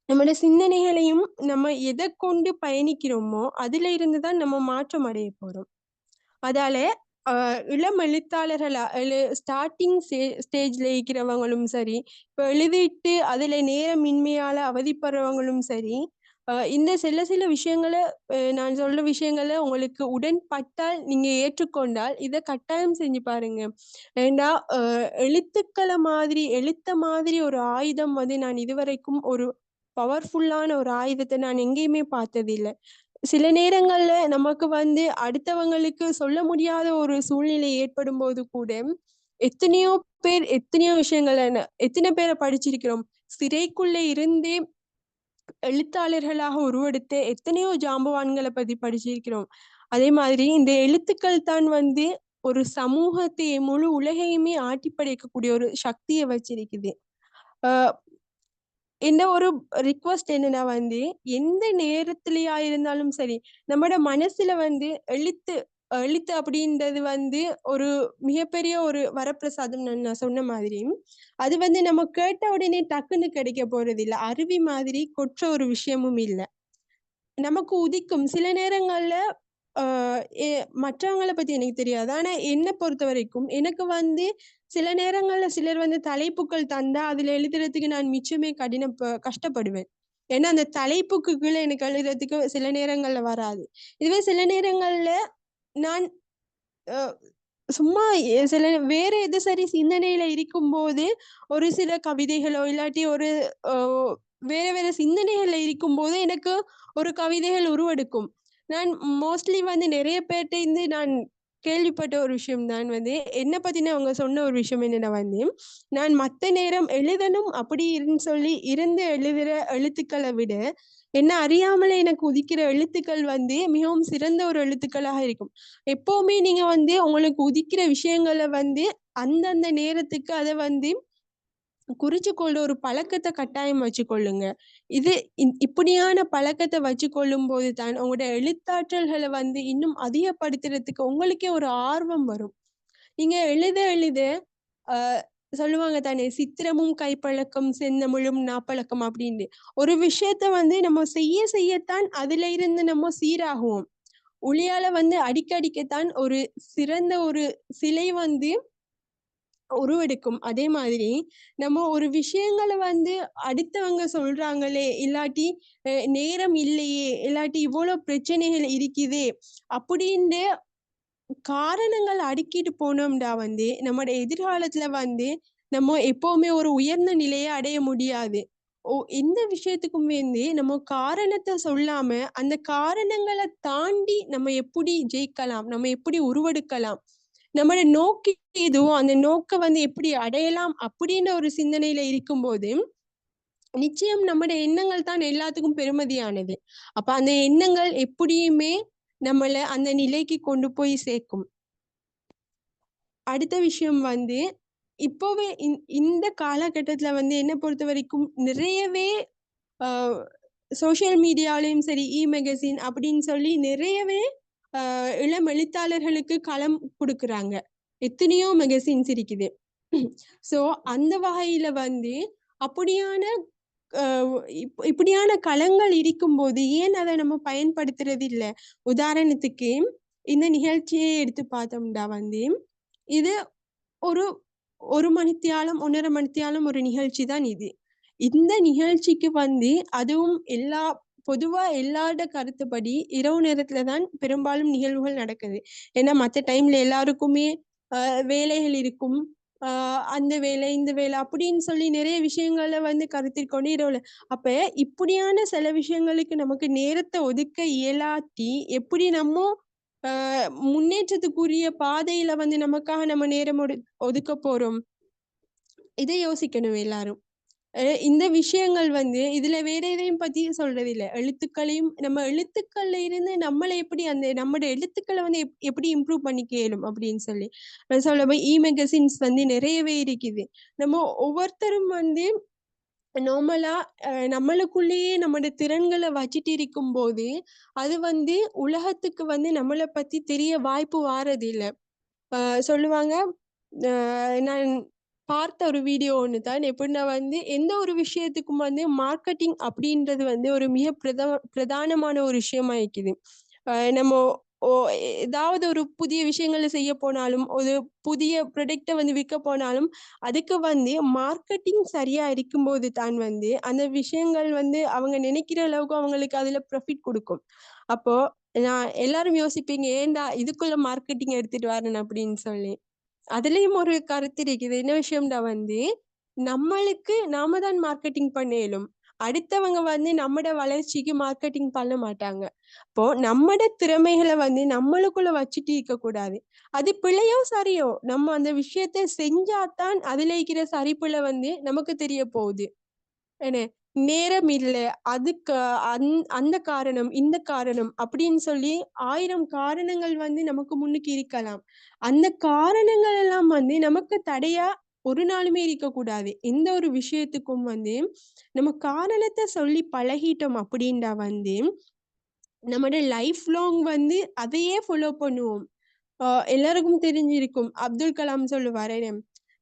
நம்மளோட சிந்தனைகளையும் நம்ம எதை கொண்டு பயணிக்கிறோமோ அதுல இருந்துதான் நம்ம மாற்றம் அடைய போறோம். அதால இளம் எழுத்தாளர்களா ஸ்டார்டிங் ஸ்டேஜ்ல இருக்கிறவங்களும் சரி, இப்ப எழுதிட்டு அதுல நேரமின்மையால அவதிப்படுறவங்களும் சரி, இந்த சில விஷயங்களை நான் சொல்ற விஷயங்களை உங்களுக்கு உடன்பட்டால் நீங்க ஏற்றுக்கொண்டால் இதை கட்டாயம் செஞ்சு பாருங்க. ஏண்டா எழுத்த மாதிரி ஒரு ஆயுதம் நான் இதுவரைக்கும் ஒரு பவர்ஃபுல்லான ஒரு ஆயுதத்தை நான் எங்கேயுமே பார்த்தது இல்லை. சில நேரங்கள்ல நமக்கு அடுத்தவங்களுக்கு சொல்ல முடியாத ஒரு சூழ்நிலை ஏற்படும் போது கூட எத்தனையோ விஷயங்களை எத்தனை பேரை படிச்சிருக்கிறோம். சிறைக்குள்ள இருந்தே எழுத்தாளர்களாக உருவெடுத்த எத்தனையோ ஜாம்பவான்களை பத்தி படிச்சிருக்கிறோம். அதே மாதிரி இந்த எழுத்துக்கள் தான் ஒரு சமூகத்தை முழு உலகையுமே ஆட்டி படைக்கக்கூடிய ஒரு சக்தியை வச்சிருக்குது. என்ன ஒரு ரிக்வஸ்ட் என்னன்னா எந்த நேரத்திலயா இருந்தாலும் சரி, நம்மட மனசுல எழுத்து எழுத்து அப்படின்றது ஒரு மிகப்பெரிய ஒரு வரப்பிரசாதம். நான் சொன்ன மாதிரி அது நம்ம கேட்ட உடனே டக்குன்னு கிடைக்க போறது இல்லை. அருவி மாதிரி கொற்ற ஒரு விஷயமும் இல்லை. நமக்கு உதிக்கும் சில நேரங்கள்ல மற்றவங்களை பத்தி எனக்கு தெரியாது. ஆனா என்னை பொறுத்த வரைக்கும் எனக்கு சில நேரங்கள்ல சிலர் தலைப்புகள் தந்தா அதுல எழுதுறதுக்கு நான் மிச்சமே கஷ்டப்படுவேன். ஏன்னா அந்த தலைப்புக்கு கீழே எனக்கு எழுதுறதுக்கு சில நேரங்கள்ல வராது. இதுவே சில நேரங்கள்ல நான் சும்மா சில வேற எது சரி சிந்தனையில இருக்கும்போது ஒரு சில கவிதைகளோ இல்லாட்டி ஒரு வேற வேற சிந்தனைகள்ல இருக்கும்போது எனக்கு ஒரு கவிதைகள் உருவெடுக்கும். நான் மோஸ்ட்லி நிறைய பேர்ட்ட நான் கேள்விப்பட்ட ஒரு விஷயம் தான் என்ன பத்தின அவங்க சொன்ன ஒரு விஷயம் என்னன்னா நான் மத்த நேரம் எழுதணும் அப்படின்னு சொல்லி இருந்து எழுதுற எழுத்துக்களை விட என்ன அறியாமலே எனக்கு உதிக்கிற எழுத்துக்கள் மிகவும் சிறந்த ஒரு எழுத்துக்களாக இருக்கும். எப்பவுமே நீங்க உங்களுக்கு உதிக்கிற விஷயங்களை அந்தந்த நேரத்துக்கு அதை குறிச்சு கொள்ற ஒரு பழக்கத்தை கட்டாயம் வச்சுக்கொள்ளுங்க. இது இப்படியான பழக்கத்தை வச்சுக்கொள்ளும் போது தான் உங்களோட எழுத்தாற்றல்களை வந்து இன்னும் அதிகப்படுத்துறதுக்கு உங்களுக்கே ஒரு ஆர்வம் வரும். நீங்க எழுத எழுத ஆஹ் சொல்லுவாங்க தானே, சித்திரமும் கைப்பழக்கம் செந்தமிழும் நாப்பழக்கம் அப்படின்னு. ஒரு விஷயத்த வந்து நம்ம செய்ய செய்யத்தான் அதுல இருந்து நம்ம சீராகுவோம். ஒளியால வந்து அடிக்கடிக்கத்தான் ஒரு சிறந்த ஒரு சிலை வந்து உருவெடுக்கும். அதே மாதிரி நம்ம ஒரு விஷயங்களை வந்து அடுத்தவங்க சொல்றாங்களே, இல்லாட்டி நேரம் இல்லையே, இல்லாட்டி இவ்வளவு பிரச்சனைகள் இருக்குதே அப்படின்னு காரணங்கள் அடுக்கிட்டு போனோம்டா வந்து நம்மட எதிர்காலத்துல வந்து நம்ம எப்பவுமே ஒரு உயர்ந்த நிலையை அடைய முடியாது. எந்த விஷயத்துக்கும் வந்து நம்ம காரணத்தை சொல்லாம அந்த காரணங்களை தாண்டி நம்ம எப்படி ஜெயிக்கலாம், நம்ம எப்படி உருவெடுக்கலாம், நம்மளோட நோக்கி எதுவோ அந்த நோக்க வந்து எப்படி அடையலாம் அப்படின்னு ஒரு சிந்தனையில இருக்கும்போது நிச்சயம் நம்மட எண்ணங்கள் தான் எல்லாத்துக்கும் பெருமதியானது. அப்ப அந்த எண்ணங்கள் எப்படியுமே நம்மள அந்த நிலைக்கு கொண்டு போய் சேர்க்கும். அடுத்த விஷயம் வந்து இப்போவே இந்த காலகட்டத்துல வந்து என்ன பொறுத்த வரைக்கும் நிறையவே சோசியல் மீடியாலையும் சரி, மேகசின் அப்படின்னு சொல்லி நிறையவே இளம் எழுத்தாளர்களுக்கு களம் கொடுக்குறாங்க. எத்தனையோ மெகசின்ஸ் இருக்குது. ஸோ அந்த வகையில வந்து அப்படியான இப்படியான களங்கள் இருக்கும்போது ஏன் அதை நம்ம பயன்படுத்துறது இல்லை? உதாரணத்துக்கு இந்த நிகழ்ச்சியை எடுத்து பார்த்தோம்டா வந்து இது ஒரு 1 மணித்தியாலம் 1.5 மணித்தியாலம் ஒரு நிகழ்ச்சி தான் இது. இந்த நிகழ்ச்சிக்கு வந்து அதுவும் பொதுவா எல்லாரோட கருத்துப்படி இரவு நேரத்துல தான் பெரும்பாலும் நிகழ்வுகள் நடக்குது. ஏன்னா மற்ற டைம்ல எல்லாருக்குமே வேலைகள் இருக்கும். அந்த வேலை இந்த வேலை அப்படின்னு சொல்லி நிறைய விஷயங்களை வந்து கருத்தில் கொண்டு இரவுல அப்ப இப்படியான சில விஷயங்களுக்கு நமக்கு நேரத்தை ஒதுக்க இயலாட்டி எப்படி நம்ம முன்னேற்றத்துக்குரிய பாதையில வந்து நமக்காக நம்ம நேரம் ஒதுக்க போறோம்? இதை யோசிக்கணும் எல்லாரும். இந்த விஷயங்கள் வந்து இதுல வேற எதையும் பத்தி சொல்றது இல்ல. எழுத்துக்களையும் நம்ம எழுத்துக்கள்ல இருந்து நம்மளை எப்படி அந்த நம்மளோட எழுத்துக்களை வந்து எப்படி இம்ப்ரூவ் பண்ணிக்க இயலும் அப்படின்னு சொல்லி நான் சொல்ல போய் மெகசின்ஸ் வந்து நிறையவே இருக்குது. நம்ம ஒவ்வொருத்தரும் வந்து நார்மலா நம்மளுக்குள்ளேயே நம்மளோட திறன்களை வச்சுட்டு இருக்கும் போது அது வந்து உலகத்துக்கு வந்து நம்மளை பத்தி தெரிய வாய்ப்பு வாரது இல்ல. சொல்லுவாங்க, நான் பார்த்த ஒரு வீடியோ ஒன்று தான். எப்படின்னா வந்து எந்த ஒரு விஷயத்துக்கும் வந்து மார்க்கெட்டிங் அப்படின்றது வந்து ஒரு மிக பிரதானமான ஒரு விஷயமா இருக்குது. நம்ம ஏதாவது ஒரு புதிய விஷயங்களை செய்ய போனாலும் ஒரு புதிய ப்ரொடக்டை வந்து விற்க போனாலும் அதுக்கு வந்து மார்க்கெட்டிங் சரியா இருக்கும்போது தான் வந்து அந்த விஷயங்கள் வந்து அவங்க நினைக்கிற அளவுக்கு அவங்களுக்கு அதுல ப்ராஃபிட் கொடுக்கும். அப்போ நான் எல்லாரும் யோசிப்பீங்க, ஏன்டா இதுக்குள்ள மார்க்கெட்டிங் எடுத்துட்டு வரேன் அப்படின்னு சொல்லி. அதுலயும் ஒரு கருத்து இருக்குது. என்ன விஷயம்டா வந்து நம்மளுக்கு நாம தான் மார்க்கெட்டிங் பண்ண இயலும். அடுத்தவங்க வந்து நம்மட வளர்ச்சிக்கு மார்க்கெட்டிங் பண்ண மாட்டாங்க. இப்போ நம்மட திறமைகளை வந்து நம்மளுக்குள்ள வச்சுட்டு இருக்க கூடாது. அது பிழையோ சரியோ நம்ம அந்த விஷயத்த செஞ்சாதான் அதுல இருக்கிற சரிப்புல வந்து நமக்கு தெரிய போகுது. என்ன, நேரம் இல்ல, அதுக்கு அந்த காரணம் இந்த காரணம் அப்படின்னு சொல்லி 1000 காரணங்கள் வந்து நமக்கு முன்னுக்கு இருக்கலாம். அந்த காரணங்கள் எல்லாம் வந்து நமக்கு தடையா ஒரு நாளுமே இருக்கக்கூடாது. எந்த ஒரு விஷயத்துக்கும் வந்து நம்ம காரணத்தை சொல்லி பழகிட்டோம் அப்படின்டா வந்து நம்மளோட லைஃப் லாங் வந்து அதையே ஃபாலோ பண்ணுவோம். எல்லாருக்கும் தெரிஞ்சிருக்கும், அப்துல் கலாம் சொல்லுவாரு,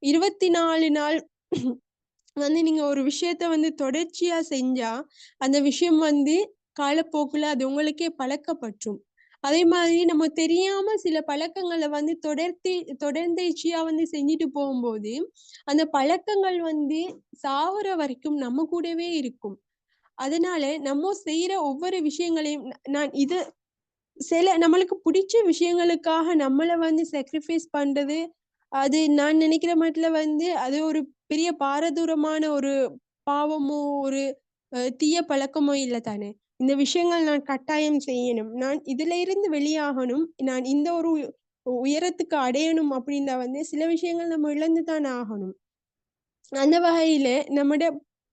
24 நாள் வந்து நீங்க ஒரு விஷயத்த வந்து தொடர்ச்சியா செஞ்சா அந்த விஷயம் வந்து காலப்போக்குல அது உங்களுக்கே பழக்கப்பற்றும். அதே மாதிரி நம்ம தெரியாம சில பழக்கங்களை வந்து தொடர்ந்தேர்ச்சியா வந்து செஞ்சுட்டு போகும்போது அந்த பழக்கங்கள் வந்து சாகுற வரைக்கும் நம்ம கூடவே இருக்கும். அதனால நம்ம செய்யற ஒவ்வொரு விஷயங்களையும் நான் இது சில நம்மளுக்கு பிடிச்ச விஷயங்களுக்காக நம்மளை வந்து சாக்ரிஃபைஸ் பண்றது, அது நான் நினைக்கிற மட்டும் வந்து அது ஒரு பெரிய பாரதூரமான ஒரு பாவமோ ஒரு தீய பழக்கமோ இல்லை தானே. இந்த விஷயங்கள் நான் கட்டாயம் செய்யணும், நான் இதுல இருந்து வெளியாகணும், நான் இந்த ஒரு உயரத்துக்கு அடையணும் அப்படின்னா வந்து சில விஷயங்கள் நம்ம இழந்து தான் ஆகணும். அந்த வகையில நம்மட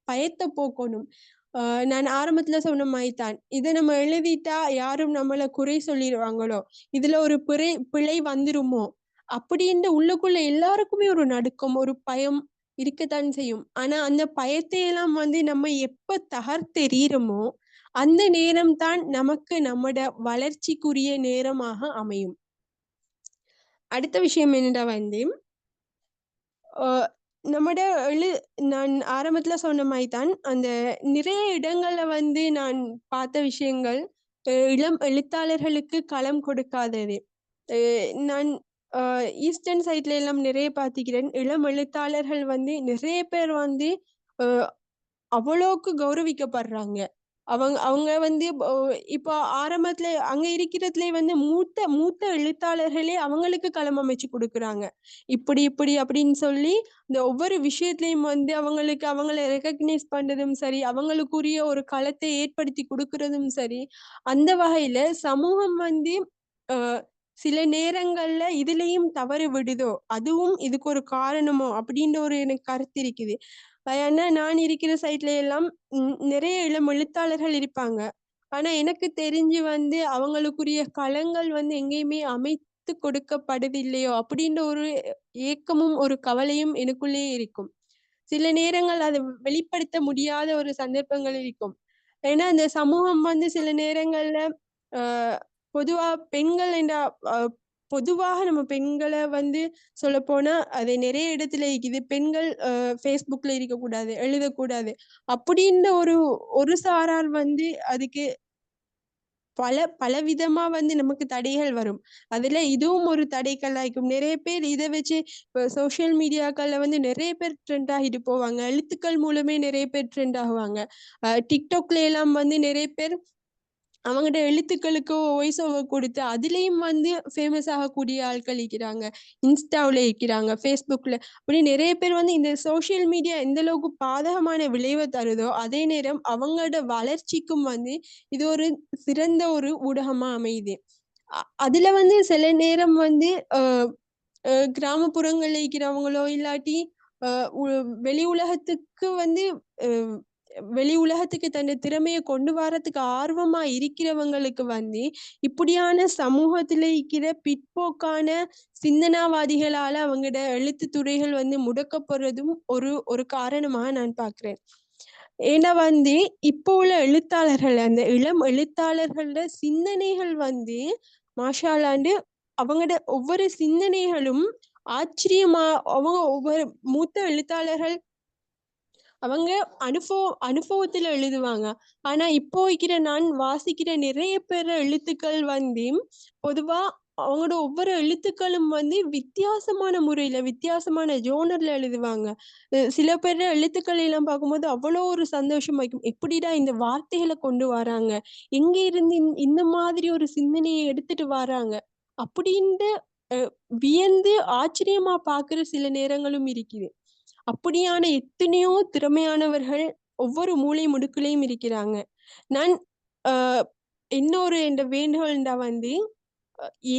பயத்தை போக்கணும். நான் ஆரம்பத்துல சொன்ன மாதிரிதான், இதை நம்ம எழுதிட்டா யாரும் நம்மளை குறை சொல்லிடுவாங்களோ, இதுல ஒரு பிழை வந்துருமோ அப்படின்னு உள்ளுக்குள்ள எல்லாருக்குமே ஒரு நடுக்கம், ஒரு பயம், இருக்கத்தான் செய்யும். ஆனா அந்த பயத்தை எல்லாம் வந்து நம்ம எப்ப தகர்த்தெறிகிறோமோ அந்த நேரம் தான் நமக்கு நம்மட வளர்ச்சிக்குரிய நேரமாக அமையும். அடுத்த விஷயம் என்னடா வந்து நம்மட நான் ஆரம்பத்துல சொன்ன மாதிரி தான் அந்த நிறைய இடங்கள்ல வந்து நான் பார்த்த விஷயங்கள் இளம் எழுத்தாளர்களுக்கு களம் கொடுக்காதது. நான் ஈஸ்டர்ன் சைட்ல எல்லாம் நிறைய பார்த்துக்கிறேன். இளம் எழுத்தாளர்கள் வந்து நிறைய பேர் வந்து அவ்வளோக்கு கௌரவிக்கப்படுறாங்க. அவங்க அவங்க வந்து இப்போ ஆரம்பத்துல அங்க இருக்கிறதுலே வந்து மூத்த மூத்த எழுத்தாளர்களே அவங்களுக்கு களம் அமைச்சு கொடுக்குறாங்க. இப்படி இப்படி அப்படின்னு சொல்லி இந்த ஒவ்வொரு விஷயத்திலையும் வந்து அவங்கள ரெகக்னைஸ் பண்றதும் சரி, அவங்களுக்குரிய ஒரு களத்தை ஏற்படுத்தி கொடுக்கறதும் சரி, அந்த வகையில சமூகம் வந்து சில நேரங்கள்ல இதுலயும் தவறு விடுதோ அதுவும் இதுக்கு ஒரு காரணமோ அப்படின்ற ஒரு எனக்கு கருத்து இருக்குது. ஏன்னா நான் இருக்கிற சைட்ல எல்லாம் நிறைய இளம் எழுத்தாளர்கள் இருப்பாங்க. ஆனா எனக்கு தெரிஞ்சு வந்து அவங்களுக்குரிய களங்கள் வந்து எங்கேயுமே அமைத்து கொடுக்கப்படுதில்லையோ அப்படின்ற ஒரு ஏக்கமும் ஒரு கவலையும் எனக்குள்ளேயே இருக்கும். சில நேரங்கள் அதை வெளிப்படுத்த முடியாத ஒரு சந்தர்ப்பங்கள் இருக்கும். ஏன்னா இந்த சமூகம் வந்து சில நேரங்கள்ல ஆஹ் பொதுவா பெண்கள் என்ற பொதுவாக நம்ம பெண்களை வந்து சொல்லப்போனா அது நிறைய இடத்துல இருக்குது. பெண்கள் ஃபேஸ்புக்ல இருக்கக்கூடாது, எழுதக்கூடாது அப்படின்ற ஒரு சாரார் வந்து அதுக்கு பலவிதமா வந்து நமக்கு தடைகள் வரும். அதுல இதுவும் ஒரு தடைக்கல்லாய்க்கும். நிறைய பேர் இதை வச்சு இப்போ சோசியல் மீடியாக்கள்ல வந்து நிறைய பேர் ட்ரெண்ட் ஆகிட்டு போவாங்க. எழுத்துக்கள் மூலமே நிறைய பேர் ட்ரெண்ட் ஆகுவாங்க. டிக்டாக்ல எல்லாம் வந்து நிறைய பேர் அவங்களோட எழுத்துக்களுக்கு வாய்ஸ் ஓவர் கொடுத்து அதுலேயும் வந்து ஃபேமஸ் ஆகக்கூடிய ஆட்கள் இருக்கிறாங்க. இன்ஸ்டாவில் இருக்கிறாங்க, ஃபேஸ்புக்கில் அப்படி நிறைய பேர் வந்து இந்த சோஷியல் மீடியா எந்த அளவுக்கு பாதகமான விளைவை தருதோ அதே நேரம் அவங்களோட வளர்ச்சிக்கும் வந்து இது ஒரு சிறந்த ஒரு ஊடகமா அமையுது. அதுல வந்து சில நேரம் வந்து கிராமப்புறங்கள்ல இருக்கிறவங்களோ இல்லாட்டி வெளி உலகத்துக்கு வந்து வெளி உலகத்துக்கு தன் திறமையை கொண்டு வரதுக்கு ஆர்வமா இருக்கிறவங்களுக்கு வந்து இப்படியான சமூகத்துல இருக்கிற பிற்போக்கான சிந்தனாவாதிகளால அவங்களோட எழுத்து துறைகள் வந்து முடக்கப்படுறதும் ஒரு காரணமாக நான் பார்க்கிறேன். ஏன்னா வந்து இப்போ உள்ள எழுத்தாளர்கள் அந்த இளம் எழுத்தாளர்களோட சிந்தனைகள் வந்து மாஷாலாண்டு அவங்களோட ஒவ்வொரு சிந்தனைகளும் ஆச்சரியமா அவங்க ஒவ்வொரு மூத்த எழுத்தாளர்கள் அவங்க அனுபவத்துல எழுதுவாங்க. ஆனா இப்போ இருக்கிற நான் வாசிக்கிற நிறைய பேர் எழுத்துக்கள் வந்து பொதுவா அவங்களோட ஒவ்வொரு எழுத்துக்களும் வந்து வித்தியாசமான முறையில வித்தியாசமான ஜோனர்ல எழுதுவாங்க. சில பேர் எழுத்துக்கள் எல்லாம் பார்க்கும்போது அவ்வளோ ஒரு சந்தோஷமா இருக்கும். எப்படிடா இந்த வார்த்தைகளை கொண்டு வராங்க, எங்க இருந்து இந்த மாதிரி ஒரு சிந்தனையை எடுத்துட்டு வராங்க அப்படின்ட்டு வியந்து ஆச்சரியமா பார்க்குற சில நேரங்களும் இருக்குது. அப்படியான எத்தனையோ திறமையானவர்கள் ஒவ்வொரு மூலை முடுக்குலையும் இருக்கிறாங்க. நான் ஆஹ் இன்னொரு என்ற வேண்டுகோள்டா வந்து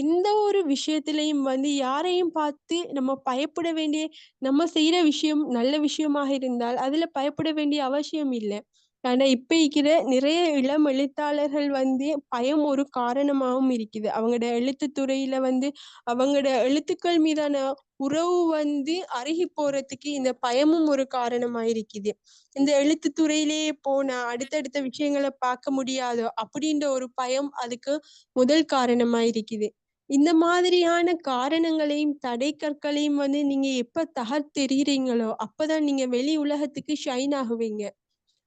எந்த ஒரு விஷயத்திலையும் வந்து யாரையும் பார்த்து நம்ம பயப்பட வேண்டிய நம்ம செய்யற விஷயம் நல்ல விஷயமாக இருந்தால் அதுல பயப்பட வேண்டிய அவசியம் இல்லை. ஆனா இப்ப இருக்கிற நிறைய இளம் எழுத்தாளர்கள் வந்து பயம் ஒரு காரணமாகவும் இருக்குது. அவங்களோட எழுத்து துறையில வந்து அவங்களோட எழுத்துக்கள் மீதான உறவு வந்து அருகி போறதுக்கு இந்த பயமும் ஒரு காரணமா இருக்குது. இந்த எழுத்து துறையிலேயே போனா அடுத்தடுத்த விஷயங்களை பார்க்க முடியாதோ அப்படின்ற ஒரு பயம் அதுக்கு முதல் காரணமா இருக்குது. இந்த மாதிரியான காரணங்களையும் தடை கற்களையும் வந்து நீங்க எப்ப தகர்த்தெறிகிறீங்களோ அப்பதான் நீங்க வெளி உலகத்துக்கு ஷைன் ஆகுவீங்க.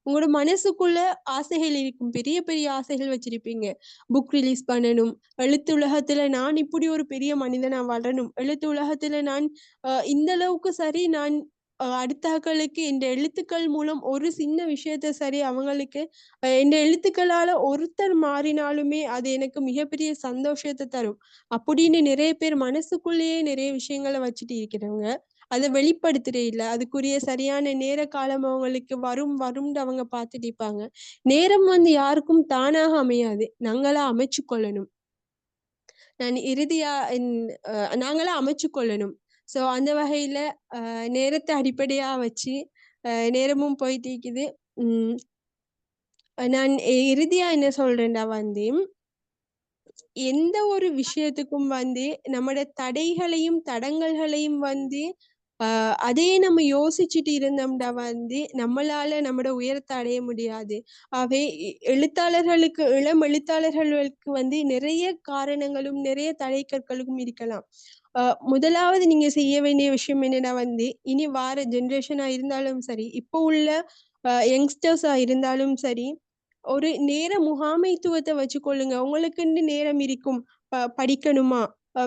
உங்களோட மனசுக்குள்ள ஆசைகள் இருக்கும், பெரிய பெரிய ஆசைகள் வச்சிருப்பீங்க. புக் ரிலீஸ் பண்ணணும், எழுத்து உலகத்துல நான் இப்படி ஒரு பெரிய மனிதனா வளரணும், எழுத்து உலகத்துல நான் இந்த அளவுக்கு சரி நான் அடுத்தாக்களுக்கு இந்த எழுத்துக்கள் மூலம் ஒரு சின்ன விஷயத்த சரி அவங்களுக்கு இந்த எழுத்துக்களால ஒருத்தர் மாறினாலுமே அது எனக்கு மிகப்பெரிய சந்தோஷத்தை தரும் அப்படின்னு நிறைய பேர் மனசுக்குள்ளேயே நிறைய விஷயங்களை வச்சுட்டு இருக்கிறவங்க அதை வெளிப்படுத்துறே இல்லை. அதுக்குரிய சரியான நேர காலம் அவங்களுக்கு வரும்னு அவங்க பார்த்துட்டு இருப்பாங்க. நேரம் வந்து யாருக்கும் தானாக அமையாது, நாங்களா அமைச்சு கொள்ளணும். நான் இறுதியா நாங்களா அமைச்சு கொள்ளணும். ஸோ அந்த வகையில நேரத்தை அடிப்படையா வச்சு நேரமும் போயிட்டு இருக்குது. நான் இறுதியா என்ன சொல்றேன்டா வந்து எந்த ஒரு விஷயத்துக்கும் வந்து நம்மட தடைகளையும் தடங்கல்களையும் வந்து அதே நம்ம யோசிச்சுட்டு இருந்தோம்னா வந்து நம்மளால நம்மட உயரத்தை அடைய முடியாது. ஆகவே இளம் எழுத்தாளர்களுக்கு வந்து நிறைய காரணங்களும் நிறைய தடைக்கற்களும் இருக்கலாம். முதலாவது நீங்க செய்ய வேண்டிய விஷயம் என்னன்னா வந்து இனி வார ஜென்ரேஷனா இருந்தாலும் சரி, இப்போ உள்ள யங்ஸ்டர்ஸா இருந்தாலும் சரி, ஒரு நேர முகாமைத்துவத்தை வச்சுக்கொள்ளுங்க. உங்களுக்குன்னு நேரம் இருக்கும். படிக்கணுமா,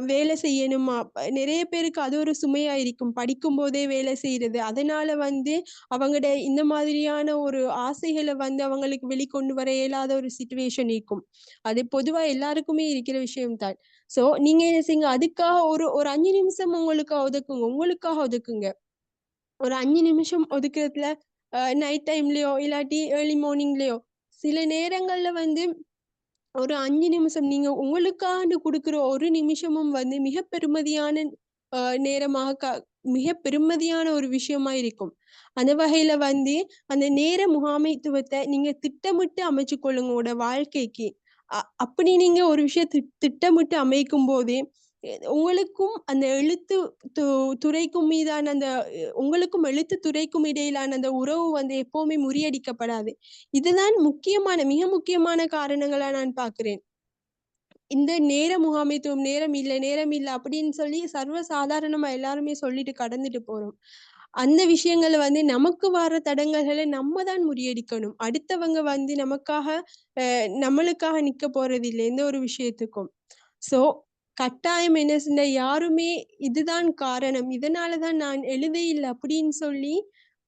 வேலை செய்யணுமா, நிறைய பேருக்கு அது ஒரு சுமையா இருக்கும். படிக்கும் போதே வேலை செய்யறது. அதனால வந்து அவங்களோட இந்த மாதிரியான ஒரு ஆசைகளை வந்து அவங்களுக்கு வெளிக்கொண்டு வர இயலாத ஒரு சிச்சுவேஷன் இருக்கும். அது பொதுவா எல்லாருக்குமே இருக்கிற விஷயம்தான். சோ நீங்க என்ன செய்யுங்க, அதுக்காக ஒரு ஒரு 5 நிமிஷம் உங்களுக்காக ஒதுக்குங்க. ஒரு 5 நிமிஷம் ஒதுக்குறதுல நைட் டைம்லயோ இல்லாட்டி ஏர்லி மார்னிங்லயோ சில நேரங்கள்ல வந்து ஒரு 5 நிமிஷம் நீங்க உங்களுக்காண்டு குடுக்குற ஒரு நிமிஷமும் வந்து மிக பெருமதியான நேரமாக மிக பெருமதியான ஒரு விஷயமா இருக்கும். அந்த வகையில வந்து அந்த நேர முகாமைத்துவத்தை நீங்க திட்டமிட்டு அமைச்சு கொள்ளுங்க உங்களோட வாழ்க்கைக்கு. அப்படி நீங்க ஒரு விஷயத்தை திட்டமிட்டு அமைக்கும் போதே உங்களுக்கும் அந்த எழுத்து துறைக்கும் மீதான அந்த உங்களுக்கும் எழுத்து துறைக்கும் இடையிலான அந்த உறவு வந்து எப்பவுமே முறியடிக்கப்படாது. இதுதான் மிக முக்கியமான காரணங்களா நான் பார்க்கிறேன். இந்த நேர முகாமைத்துவம் நேரம் இல்ல அப்படின்னு சொல்லி சர்வ சாதாரணமா எல்லாருமே சொல்லிட்டு கடந்துட்டு போறோம். அந்த விஷயங்கள வந்து நமக்கு வர தடங்கல்களை நம்ம தான் முறியடிக்கணும். அடுத்தவங்க வந்து நம்மளுக்காக நிக்க போறதில்லை எந்த ஒரு விஷயத்துக்கும். சோ கட்டாயம் என்ன செஞ்ச யாருமே இதுதான் காரணம், இதனாலதான் நான் எழுத இல்லை அப்படின்னு சொல்லி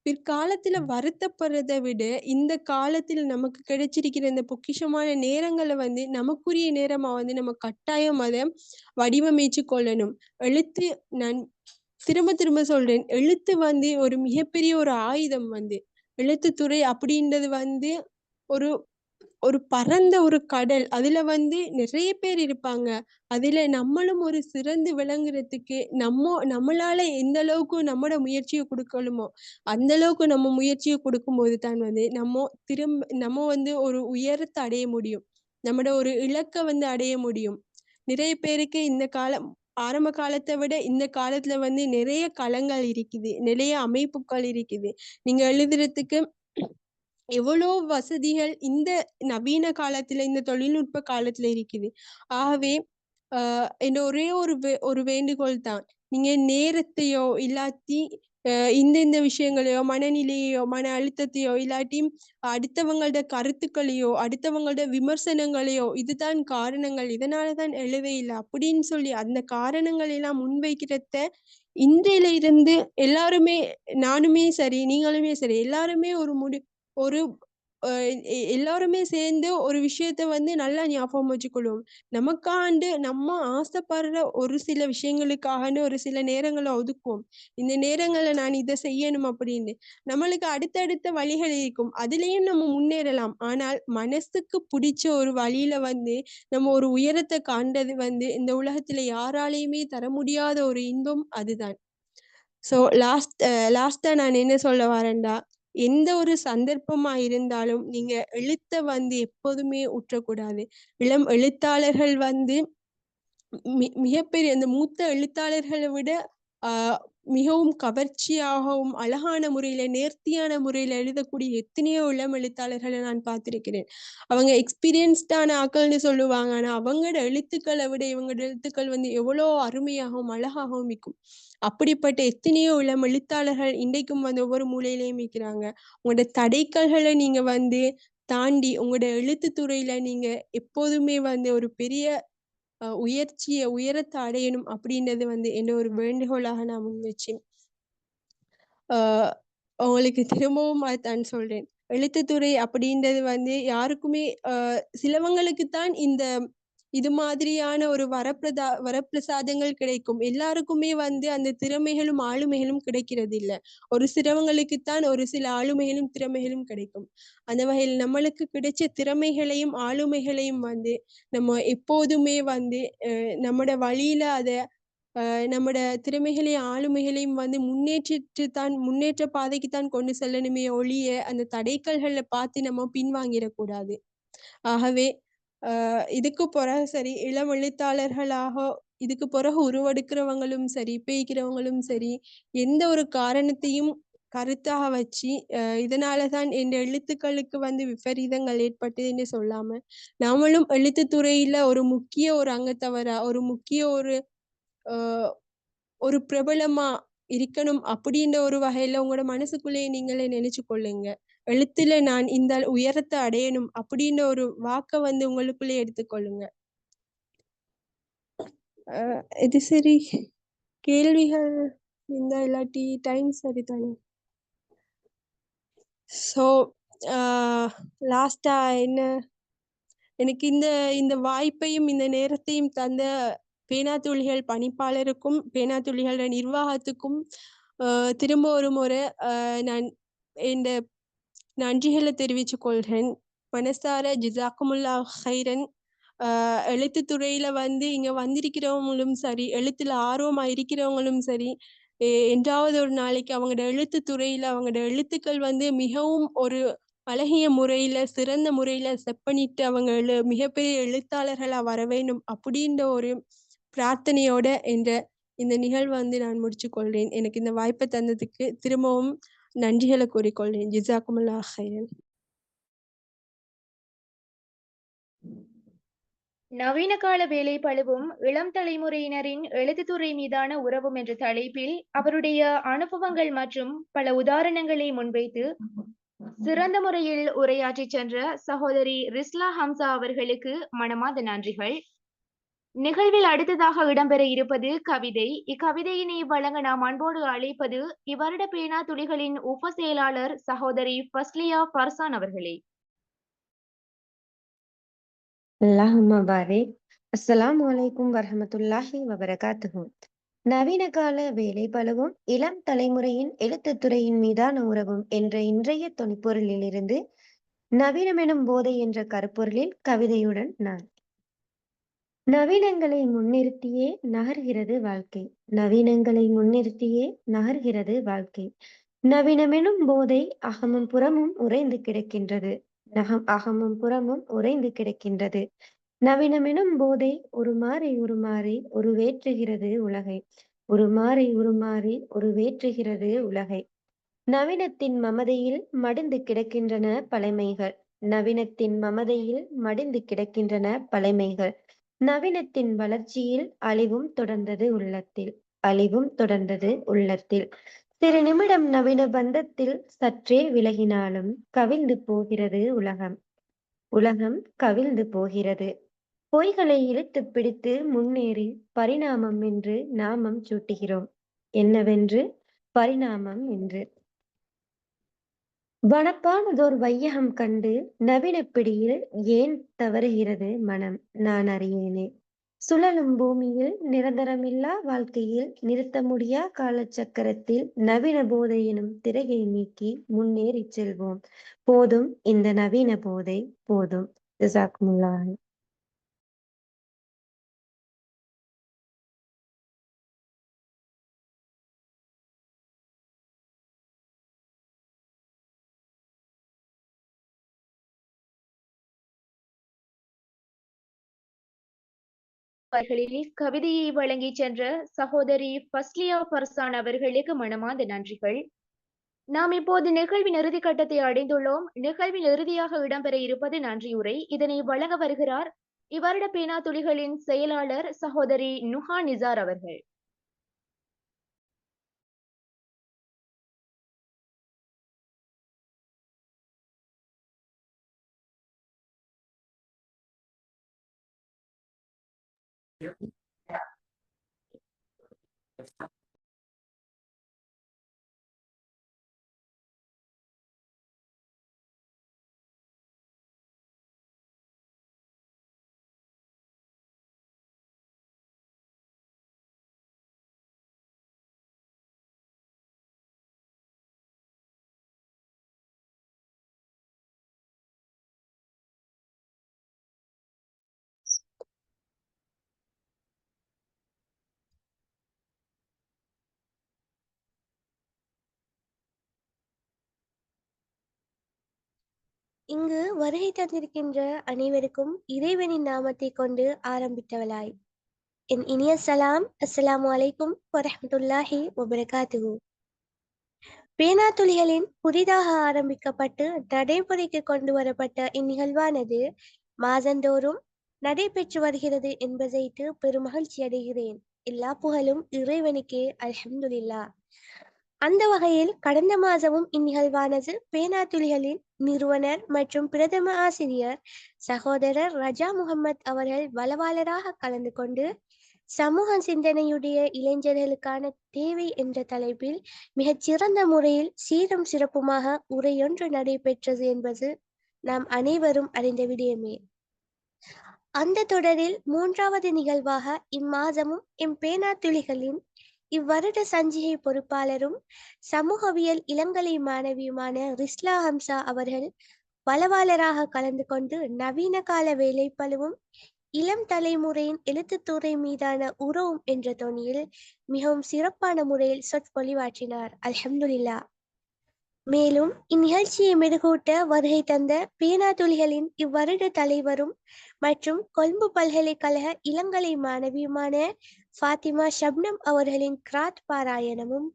பிற்காலத்துல வருத்தப்படுறதை விட இந்த காலத்தில் நமக்கு கிடைச்சிருக்கிற இந்த பொக்கிஷமான நேரங்களை வந்து நமக்குரிய நேரமா வந்து நம்ம கட்டாயம் அதை வடிவமைச்சு கொள்ளணும். எழுத்து நான் திரும்ப திரும்ப சொல்றேன், எழுத்து வந்து ஒரு மிகப்பெரிய ஒரு ஆயுதம் வந்து எழுத்துத்துறை அப்படின்றது வந்து ஒரு ஒரு பரந்த ஒரு கடல். அதுல வந்து நிறைய பேர் இருப்பாங்க. அதுல நம்மளும் ஒரு சிறந்து விளங்குறதுக்கு நம்மளால எந்த அளவுக்கு நம்மட முயற்சியை கொடுக்கணுமோ அந்த அளவுக்கு நம்ம முயற்சியை கொடுக்கும்போது தான் வந்து நம்ம வந்து ஒரு உயரத்தை அடைய முடியும். நம்மட ஒரு இலக்கை வந்து அடைய முடியும். நிறைய பேருக்கு இந்த காலம் ஆரம்ப காலத்தை விட இந்த காலத்துல வந்து நிறைய களங்கள் இருக்குது, நிறைய அமைப்புகள் இருக்குது. நீங்க எழுதுறதுக்கு எவ்வளோ வசதிகள் இந்த நவீன காலத்துல இந்த தொழில்நுட்ப காலத்துல இருக்குது. ஆகவே என்ன ஒரே ஒரு வேண்டுகோள் தான். நீங்க நேரத்தையோ இல்லாட்டி இந்த விஷயங்களையோ மனநிலையோ மன அழுத்தத்தையோ இல்லாட்டி அடுத்தவங்களோட கருத்துக்களையோ அடுத்தவங்களோட விமர்சனங்களையோ இதுதான் காரணங்கள், இதனாலதான் எழுவே இல்லை அப்படின்னு சொல்லி அந்த காரணங்கள் எல்லாம் முன்வைக்கிறத இன்றையில இருந்து எல்லாருமே, நானுமே சரி நீங்களுமே சரி எல்லாருமே ஒரு எல்லாருமே சேர்ந்து ஒரு விஷயத்த வந்து நல்லா ஞாபகம் வச்சுக்கொள்வோம். நம்ம ஆசைப்படுற ஒரு சில விஷயங்களுக்காகன்னு ஒரு சில நேரங்களை ஒதுக்குவோம். இந்த நேரங்கள்ல நான் இதை செய்யணும் அப்படின்னு நம்மளுக்கு அடுத்தடுத்த வழிகள் இருக்கும், அதுலயும் நம்ம முன்னேறலாம். ஆனால் மனசுக்கு பிடிச்ச ஒரு வழியில வந்து நம்ம ஒரு உயரத்தை காண்றது வந்து இந்த உலகத்துல யாராலையுமே தர முடியாத ஒரு இன்பம் அதுதான். ஸோ லாஸ்டா நான் என்ன சொல்ல வரேன்டா, எந்த ஒரு சந்தர்ப்பமா இருந்தாலும் நீங்க எழுத்த வந்து எப்போதுமே உற்றக்கூடாது. இளம் எழுத்தாளர்கள் வந்து மிகப்பெரிய அந்த மூத்த எழுத்தாளர்களை விட மிகவும் கவர்ச்சியாகவும் அழகான முறையில நேர்த்தியான முறையில எழுதக்கூடிய எத்தனையோ இளம் எழுத்தாளர்களை நான் பார்த்திருக்கிறேன். அவங்க எக்ஸ்பீரியன்ஸ்டான ஆக்கள்னு சொல்லுவாங்க, ஆனா அவங்களோட எழுத்துக்களை விட இவங்களோட எழுத்துக்கள் வந்து எவ்வளோ அருமையாகவும் அழகாகவும் இருக்கும். அப்படிப்பட்ட எத்தனையோ இளம் எழுத்தாளர்கள் இன்றைக்கும் வந்து ஒவ்வொரு மூலையிலையும் இருக்கிறாங்க. உங்களோட தடைக்கல்களை நீங்க வந்து தாண்டி உங்களோட எழுத்துத்துறையில நீங்க எப்போதுமே வந்து ஒரு பெரிய உயரத்தை அடையணும் அப்படின்றது வந்து என்ன ஒரு வேண்டுகோளாக நான் முன்வச்சேன். உங்களுக்கு திரும்பவும் அதான் சொல்றேன். எழுத்துத்துறை அப்படின்றது வந்து யாருக்குமே சிலவங்களுக்குத்தான் இது மாதிரியான ஒரு வரப்பிரசாதங்கள் கிடைக்கும். எல்லாருக்குமே வந்து அந்த திறமைகளும் ஆளுமைகளும் கிடைக்கிறது இல்ல. ஒரு சிலவங்களுக்குத்தான் ஒரு சில ஆளுமைகளும் திறமைகளும் கிடைக்கும். அந்த வகையில் நம்மளுக்கு கிடைச்ச திறமைகளையும் ஆளுமைகளையும் வந்து நம்ம எப்போதுமே வந்து நம்மட வழியில நம்மட திறமைகளையும் ஆளுமைகளையும் வந்து முன்னேற்ற பாதைக்குத்தான் கொண்டு செல்லணுமே ஒழிய அந்த தடைக்கல்களை பார்த்து நம்ம பின்வாங்கிடக்கூடாது. ஆகவே இதுக்கு பிறகு சரி இளம் எழுத்தாளர்களாக இதுக்கு பிறகு உருவெடுக்கிறவங்களும் சரி, பேய்க்கிறவங்களும் சரி, எந்த ஒரு காரணத்தையும் கருத்தாக வச்சு இதனால தான் என் எழுத்துக்களுக்கு வந்து விபரீதங்கள் ஏற்பட்டதுன்னு சொல்லாம, நாமளும் எழுத்துத்துறையில ஒரு முக்கிய ஒரு அங்கத்தவரா, ஒரு முக்கிய அ ஒரு பிரபலமா இருக்கணும் அப்படின்ற ஒரு வகையில உங்களோட மனசுக்குள்ளேயே நீங்களே நினைச்சு கொள்ளுங்க. எழுத்துல நான் இந்த உயரத்தை அடையணும் அப்படின்ற ஒரு வாக்க வந்து உங்களுக்குள்ளே எடுத்துக்கொள்ளுங்க. இது சரி. கேள்விகள் இந்த இல்லாட்டி டைம் சரிதானே? ஸோ லாஸ்டா என்ன எனக்கு இந்த இந்த வாய்ப்பையும் இந்த நேரத்தையும் தந்த பேனாத்துளிகள் பணிப்பாளருக்கும் பேனாத்துளிகளோட நிர்வாகத்துக்கும் திரும்ப ஒரு முறை நான் இந்த நன்றிகளை தெரிவித்துக் கொள்கிறேன். மனசார ஜிசாக்குமுல்லா ஹைரன். எழுத்துத்துறையில வந்து இங்க வந்திருக்கிறவங்களும் சரி, எழுத்துல ஆர்வமா இருக்கிறவங்களும் சரி, என்றாவது ஒரு நாளைக்கு அவங்களோட எழுத்துத்துறையில அவங்களோட எழுத்துக்கள் வந்து மிகவும் ஒரு அழகிய முறையில, சிறந்த முறையில செப்பனிட்டு அவங்க மிகப்பெரிய எழுத்தாளர்களா வர வேண்டும் அப்படின்ற ஒரு பிரார்த்தனையோட இந்த நிகழ்வை வந்து நான் முடிச்சுக் கொள்கிறேன். எனக்கு இந்த வாய்ப்பை தந்ததுக்கு திரும்பவும் நன்றிகளை கூறிக்கொள்கிறேன். ஜிசாக்குமுல்லா ஹைரன். நவீன கால வேலை பளுவும் இளம் தலைமுறையினரின் எழுத்துத்துறை மீதான உறவும் என்ற தலைப்பில் அவருடைய அனுபவங்கள் மற்றும் பல உதாரணங்களை முன்வைத்து சிறந்த முறையில் உரையாற்றி சென்ற சகோதரி ரிஸ்லா ஹம்சா அவர்களுக்கு மனமார்ந்த நன்றிகள். நிகழ்வில் அடுத்ததாக இடம்பெற இருப்பது கவிதை. இக்கவிதையினை வழங்க நாம் அன்போடு அழைப்பது இவ்வருட பேனா துளிகளின் உப செயலாளர் சகோதரி ஃபஸ்லியா ஃபர்சான் அவர்களே. அல்லாஹும்ம பாரிக். அஸ்ஸலாமு அலைக்கும் வரஹமத்துல்லாஹி வபரகாத்துஹு. நவீன கால வேலை பளுவும் இளம் தலைமுறையின் எழுத்துத்துறையின் மீதான உறவும் என்ற இன்றைய தொனிப்பொருளிலிருந்து நவீனமெனும் போதை என்ற கருப்பொருளில் கவிதையுடன் நான். நவீனங்களை முன்னிறுத்தியே நகர்கிறது வாழ்க்கை. நவீனங்களை முன்னிறுத்தியே நகர்கிறது வாழ்க்கை. நவீனமெனும் போதை அகமும் புறமும் உறைந்து கிடக்கின்றது. அகமும் புறமும் உறைந்து கிடக்கின்றது. நவீனமெனும் போதை உருமாறி உருவேற்றுகிறது உலகை. உருமாறி உருவேற்றுகிறது உலகை. நவீனத்தின் மமதையில் மடிந்து கிடக்கின்றன பழைமைகள். நவீனத்தின் மமதையில் மடிந்து கிடக்கின்றன பழைமைகள். நவீனத்தின் வளர்ச்சியில் அழிவும் தொடர்ந்தது உள்ளத்தில். சிறு நிமிடம் நவீன பந்தத்தில் சற்றே விலகினாலும் கவிழ்ந்து போகிறது உலகம் கவிழ்ந்து போகிறது. பொய்களை இழுத்து பிடித்து முன்னேறி பரிணாமம் என்று நாமம் சூட்டுகிறோம். என்னவென்று? பரிணாமம் என்று. வனப்பானதோர் வையகம் கண்டு நவீன பிடியில் ஏன் தவறுகிறது மனம்? நான் அறியேனே. சுழலும் பூமியில் நிரந்தரமில்லா வாழ்க்கையில் நிறுத்த முடியா காலச்சக்கரத்தில் நவீன போதை எனும் திரையை நீக்கி முன்னேறி செல்வோம். போதும் இந்த நவீன போதை, போதும். ஜஸாக்குமுல்லாஹ். அவர்களில் கவிதையை வழங்கி சென்ற சகோதரி ஃபஸ்லியா ஃபர்சான் அவர்களுக்கு மனமார்ந்த நன்றிகள். நாம் இப்போது நிகழ்வின் இறுதி கட்டத்தை அடைந்துள்ளோம். நிகழ்வின் இறுதியாக இடம்பெற இருப்பது நன்றியுரை. இதனை வழங்க வருகிறார் இவ்வருட பேனா துளிகளின் செயலாளர் சகோதரி நுஹா நிசார் அவர்கள். இங்கு வருகை தந்திருக்கின்ற அனைவருக்கும் இறைவனின் நாமத்தை கொண்டு ஆரம்பித்தவளாய் என் இனிய சலாம். அஸ்ஸலாமு அலைக்கும் வரஹ்மத்துல்லாஹி வபரகாத்துஹு. பேனாத்துளிகளின் புதிதாக ஆரம்பிக்கப்பட்டு நடைமுறைக்கு கொண்டு வரப்பட்ட இந்நிகழ்வானது மாதந்தோறும் நடைபெற்று வருகிறது என்பதைத்து பெரும் மகிழ்ச்சி அடைகிறேன். எல்லா புகழும் இறைவனுக்கே, அல்ஹம்துலில்லாஹ். அந்த வகையில் கடந்த மாதமும் இந்நிகழ்வானது பேனாத்துளிகளின் நிறுவனர் மற்றும் பிரதம ஆசிரியர் சகோதரர் ரஜா முகமது அவர்கள் வளவாளராக கலந்து கொண்டு சமூக சிந்தனையுடைய இளைஞர்களுக்கான தேவை என்ற தலைப்பில் மிகச் சிறந்த முறையில் சீரும் சிறப்புமாக உரையொன்று நடைபெற்றது என்பது நாம் அனைவரும் அறிந்த விடயமே. அந்த தொடரில் 3வது நிகழ்வாக இம்மாதமும் பேனாத்துளிகளின் இவ்வருட சஞ்சிகை பொறுப்பாளரும் சமூகவியல் இளங்கலை மாணவியுமான ரிஸ்லா ஹம்சா அவர்கள் வளவாளராக கலந்து கொண்டு நவீன கால வேலைப்பளுவும் இளம் தலைமுறையின் எழுத்துத்துறை மீதான உறவும் என்ற தொனியில் மிகவும் சிறப்பான முறையில் சொற்பொழிவாற்றினார். அல்ஹம்துலில்லாஹ். மேலும் இந்நிகழ்ச்சியை மெருகூட்ட வருகை தந்த பேனாத்துளிகளின் இவ்வருட தலைவரும் மற்றும் கொழும்பு பல்கலைக்கழக இளங்கலை மாணவியுமான ஃபாத்திமா ஷப்னம் அவர்களின் கிராத் பாராயணமும்,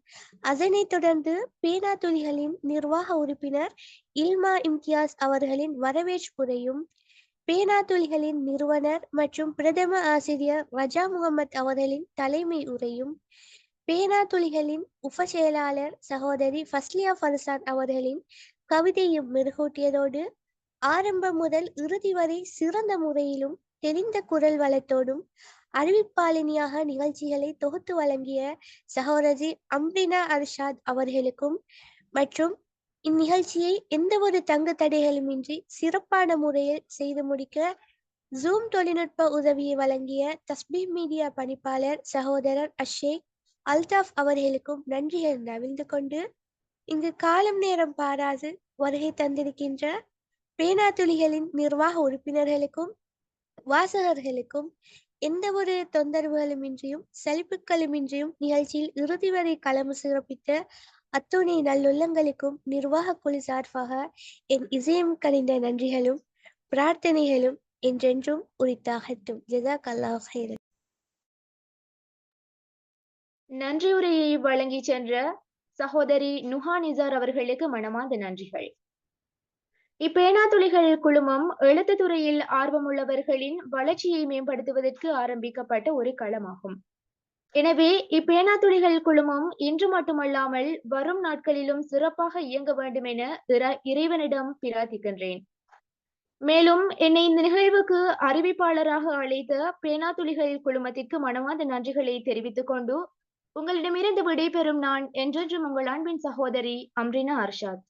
அதனைத் தொடர்ந்து பேனாத்துளிகளின் நிர்வாக உறுப்பினர் இல்மா இம்தியாஸ் அவர்களின் வரவேற்புரையும், பேனாத்துளிகளின் நிறுவனர் மற்றும் பிரதம ஆசிரியர் ரஜா முகமது அவர்களின் தலைமை உரையும், பேனாத்துளிகளின் உப செயலாளர் சகோதரி ஃபஸ்லியா ஃபர்சான் அவர்களின் கவிதையும் மெருகூட்டியதோடு ஆரம்பம் முதல் இறுதி வரை சிறந்த முறையிலும் தெளிந்த குரல் வளத்தோடும் அறிவிப்பாளினியாக நிகழ்ச்சிகளை தொகுத்து வழங்கிய சகோதரி அம்ரினா அர்ஷாத் அவர்களுக்கும் மற்றும் இந்நிகழ்ச்சியை எந்த ஒரு தங்கு தடைகளுமின்றி சிறப்பான முறையில் செய்து முடிக்க ஜூம் தொழில்நுட்ப உதவியை வழங்கிய தஸ்பீஹ் மீடியா பணிப்பாளர் சகோதரர் அஷேக் அல்தாஃப் அவர்களுக்கும் நன்றிகள் நவிழ்ந்து கொண்டு, இங்கு காலம் நேரம் பாராது வருகை தந்திருக்கின்ற பேனாத்துளிகளின் நிர்வாக உறுப்பினர்களுக்கும் வாசகர்களுக்கும் எந்த ஒரு தொந்தரவுகளுமின்றியும் சலிப்புகளுமின்றியும் நிகழ்ச்சியில் இறுதி வரை களமு சிறப்பித்த அத்துணை நல்லுள்ளங்களுக்கும் நிர்வாக குழு சார்பாக என் இதயம் கனிந்த நன்றிகளும் பிரார்த்தனைகளும் என்றென்றும் உரித்தாகட்டும். ஜஸாக் அல்லாஹ் ஹைரன். நன்றியுரையை வழங்கி சென்ற சகோதரி நுஹா நிசார் அவர்களுக்கு மனமார்ந்த நன்றிகள். இப்பேனாத்துளிகள் குழுமம் எழுத்துத்துறையில் ஆர்வமுள்ளவர்களின் வளர்ச்சியை மேம்படுத்துவதற்கு ஆரம்பிக்கப்பட்ட ஒரு களமாகும். எனவே இப்பேனாத்துளிகள் குழுமம் இன்று மட்டுமல்லாமல் வரும் நாட்களிலும் சிறப்பாக இயங்க வேண்டும் என இறைவனிடம் பிரார்த்திக்கின்றேன். மேலும் என்னை இந்த நிகழ்வுக்கு அறிவிப்பாளராக அழைத்த பேனாத்துளிகள் குழுமத்திற்கு மனமார்ந்த நன்றிகளை தெரிவித்துக் கொண்டு உங்களிடமிருந்து விடைபெறும் நான் என்றென்றும் உங்கள் அன்பின் சகோதரி அம்ரினா அர்ஷாத்.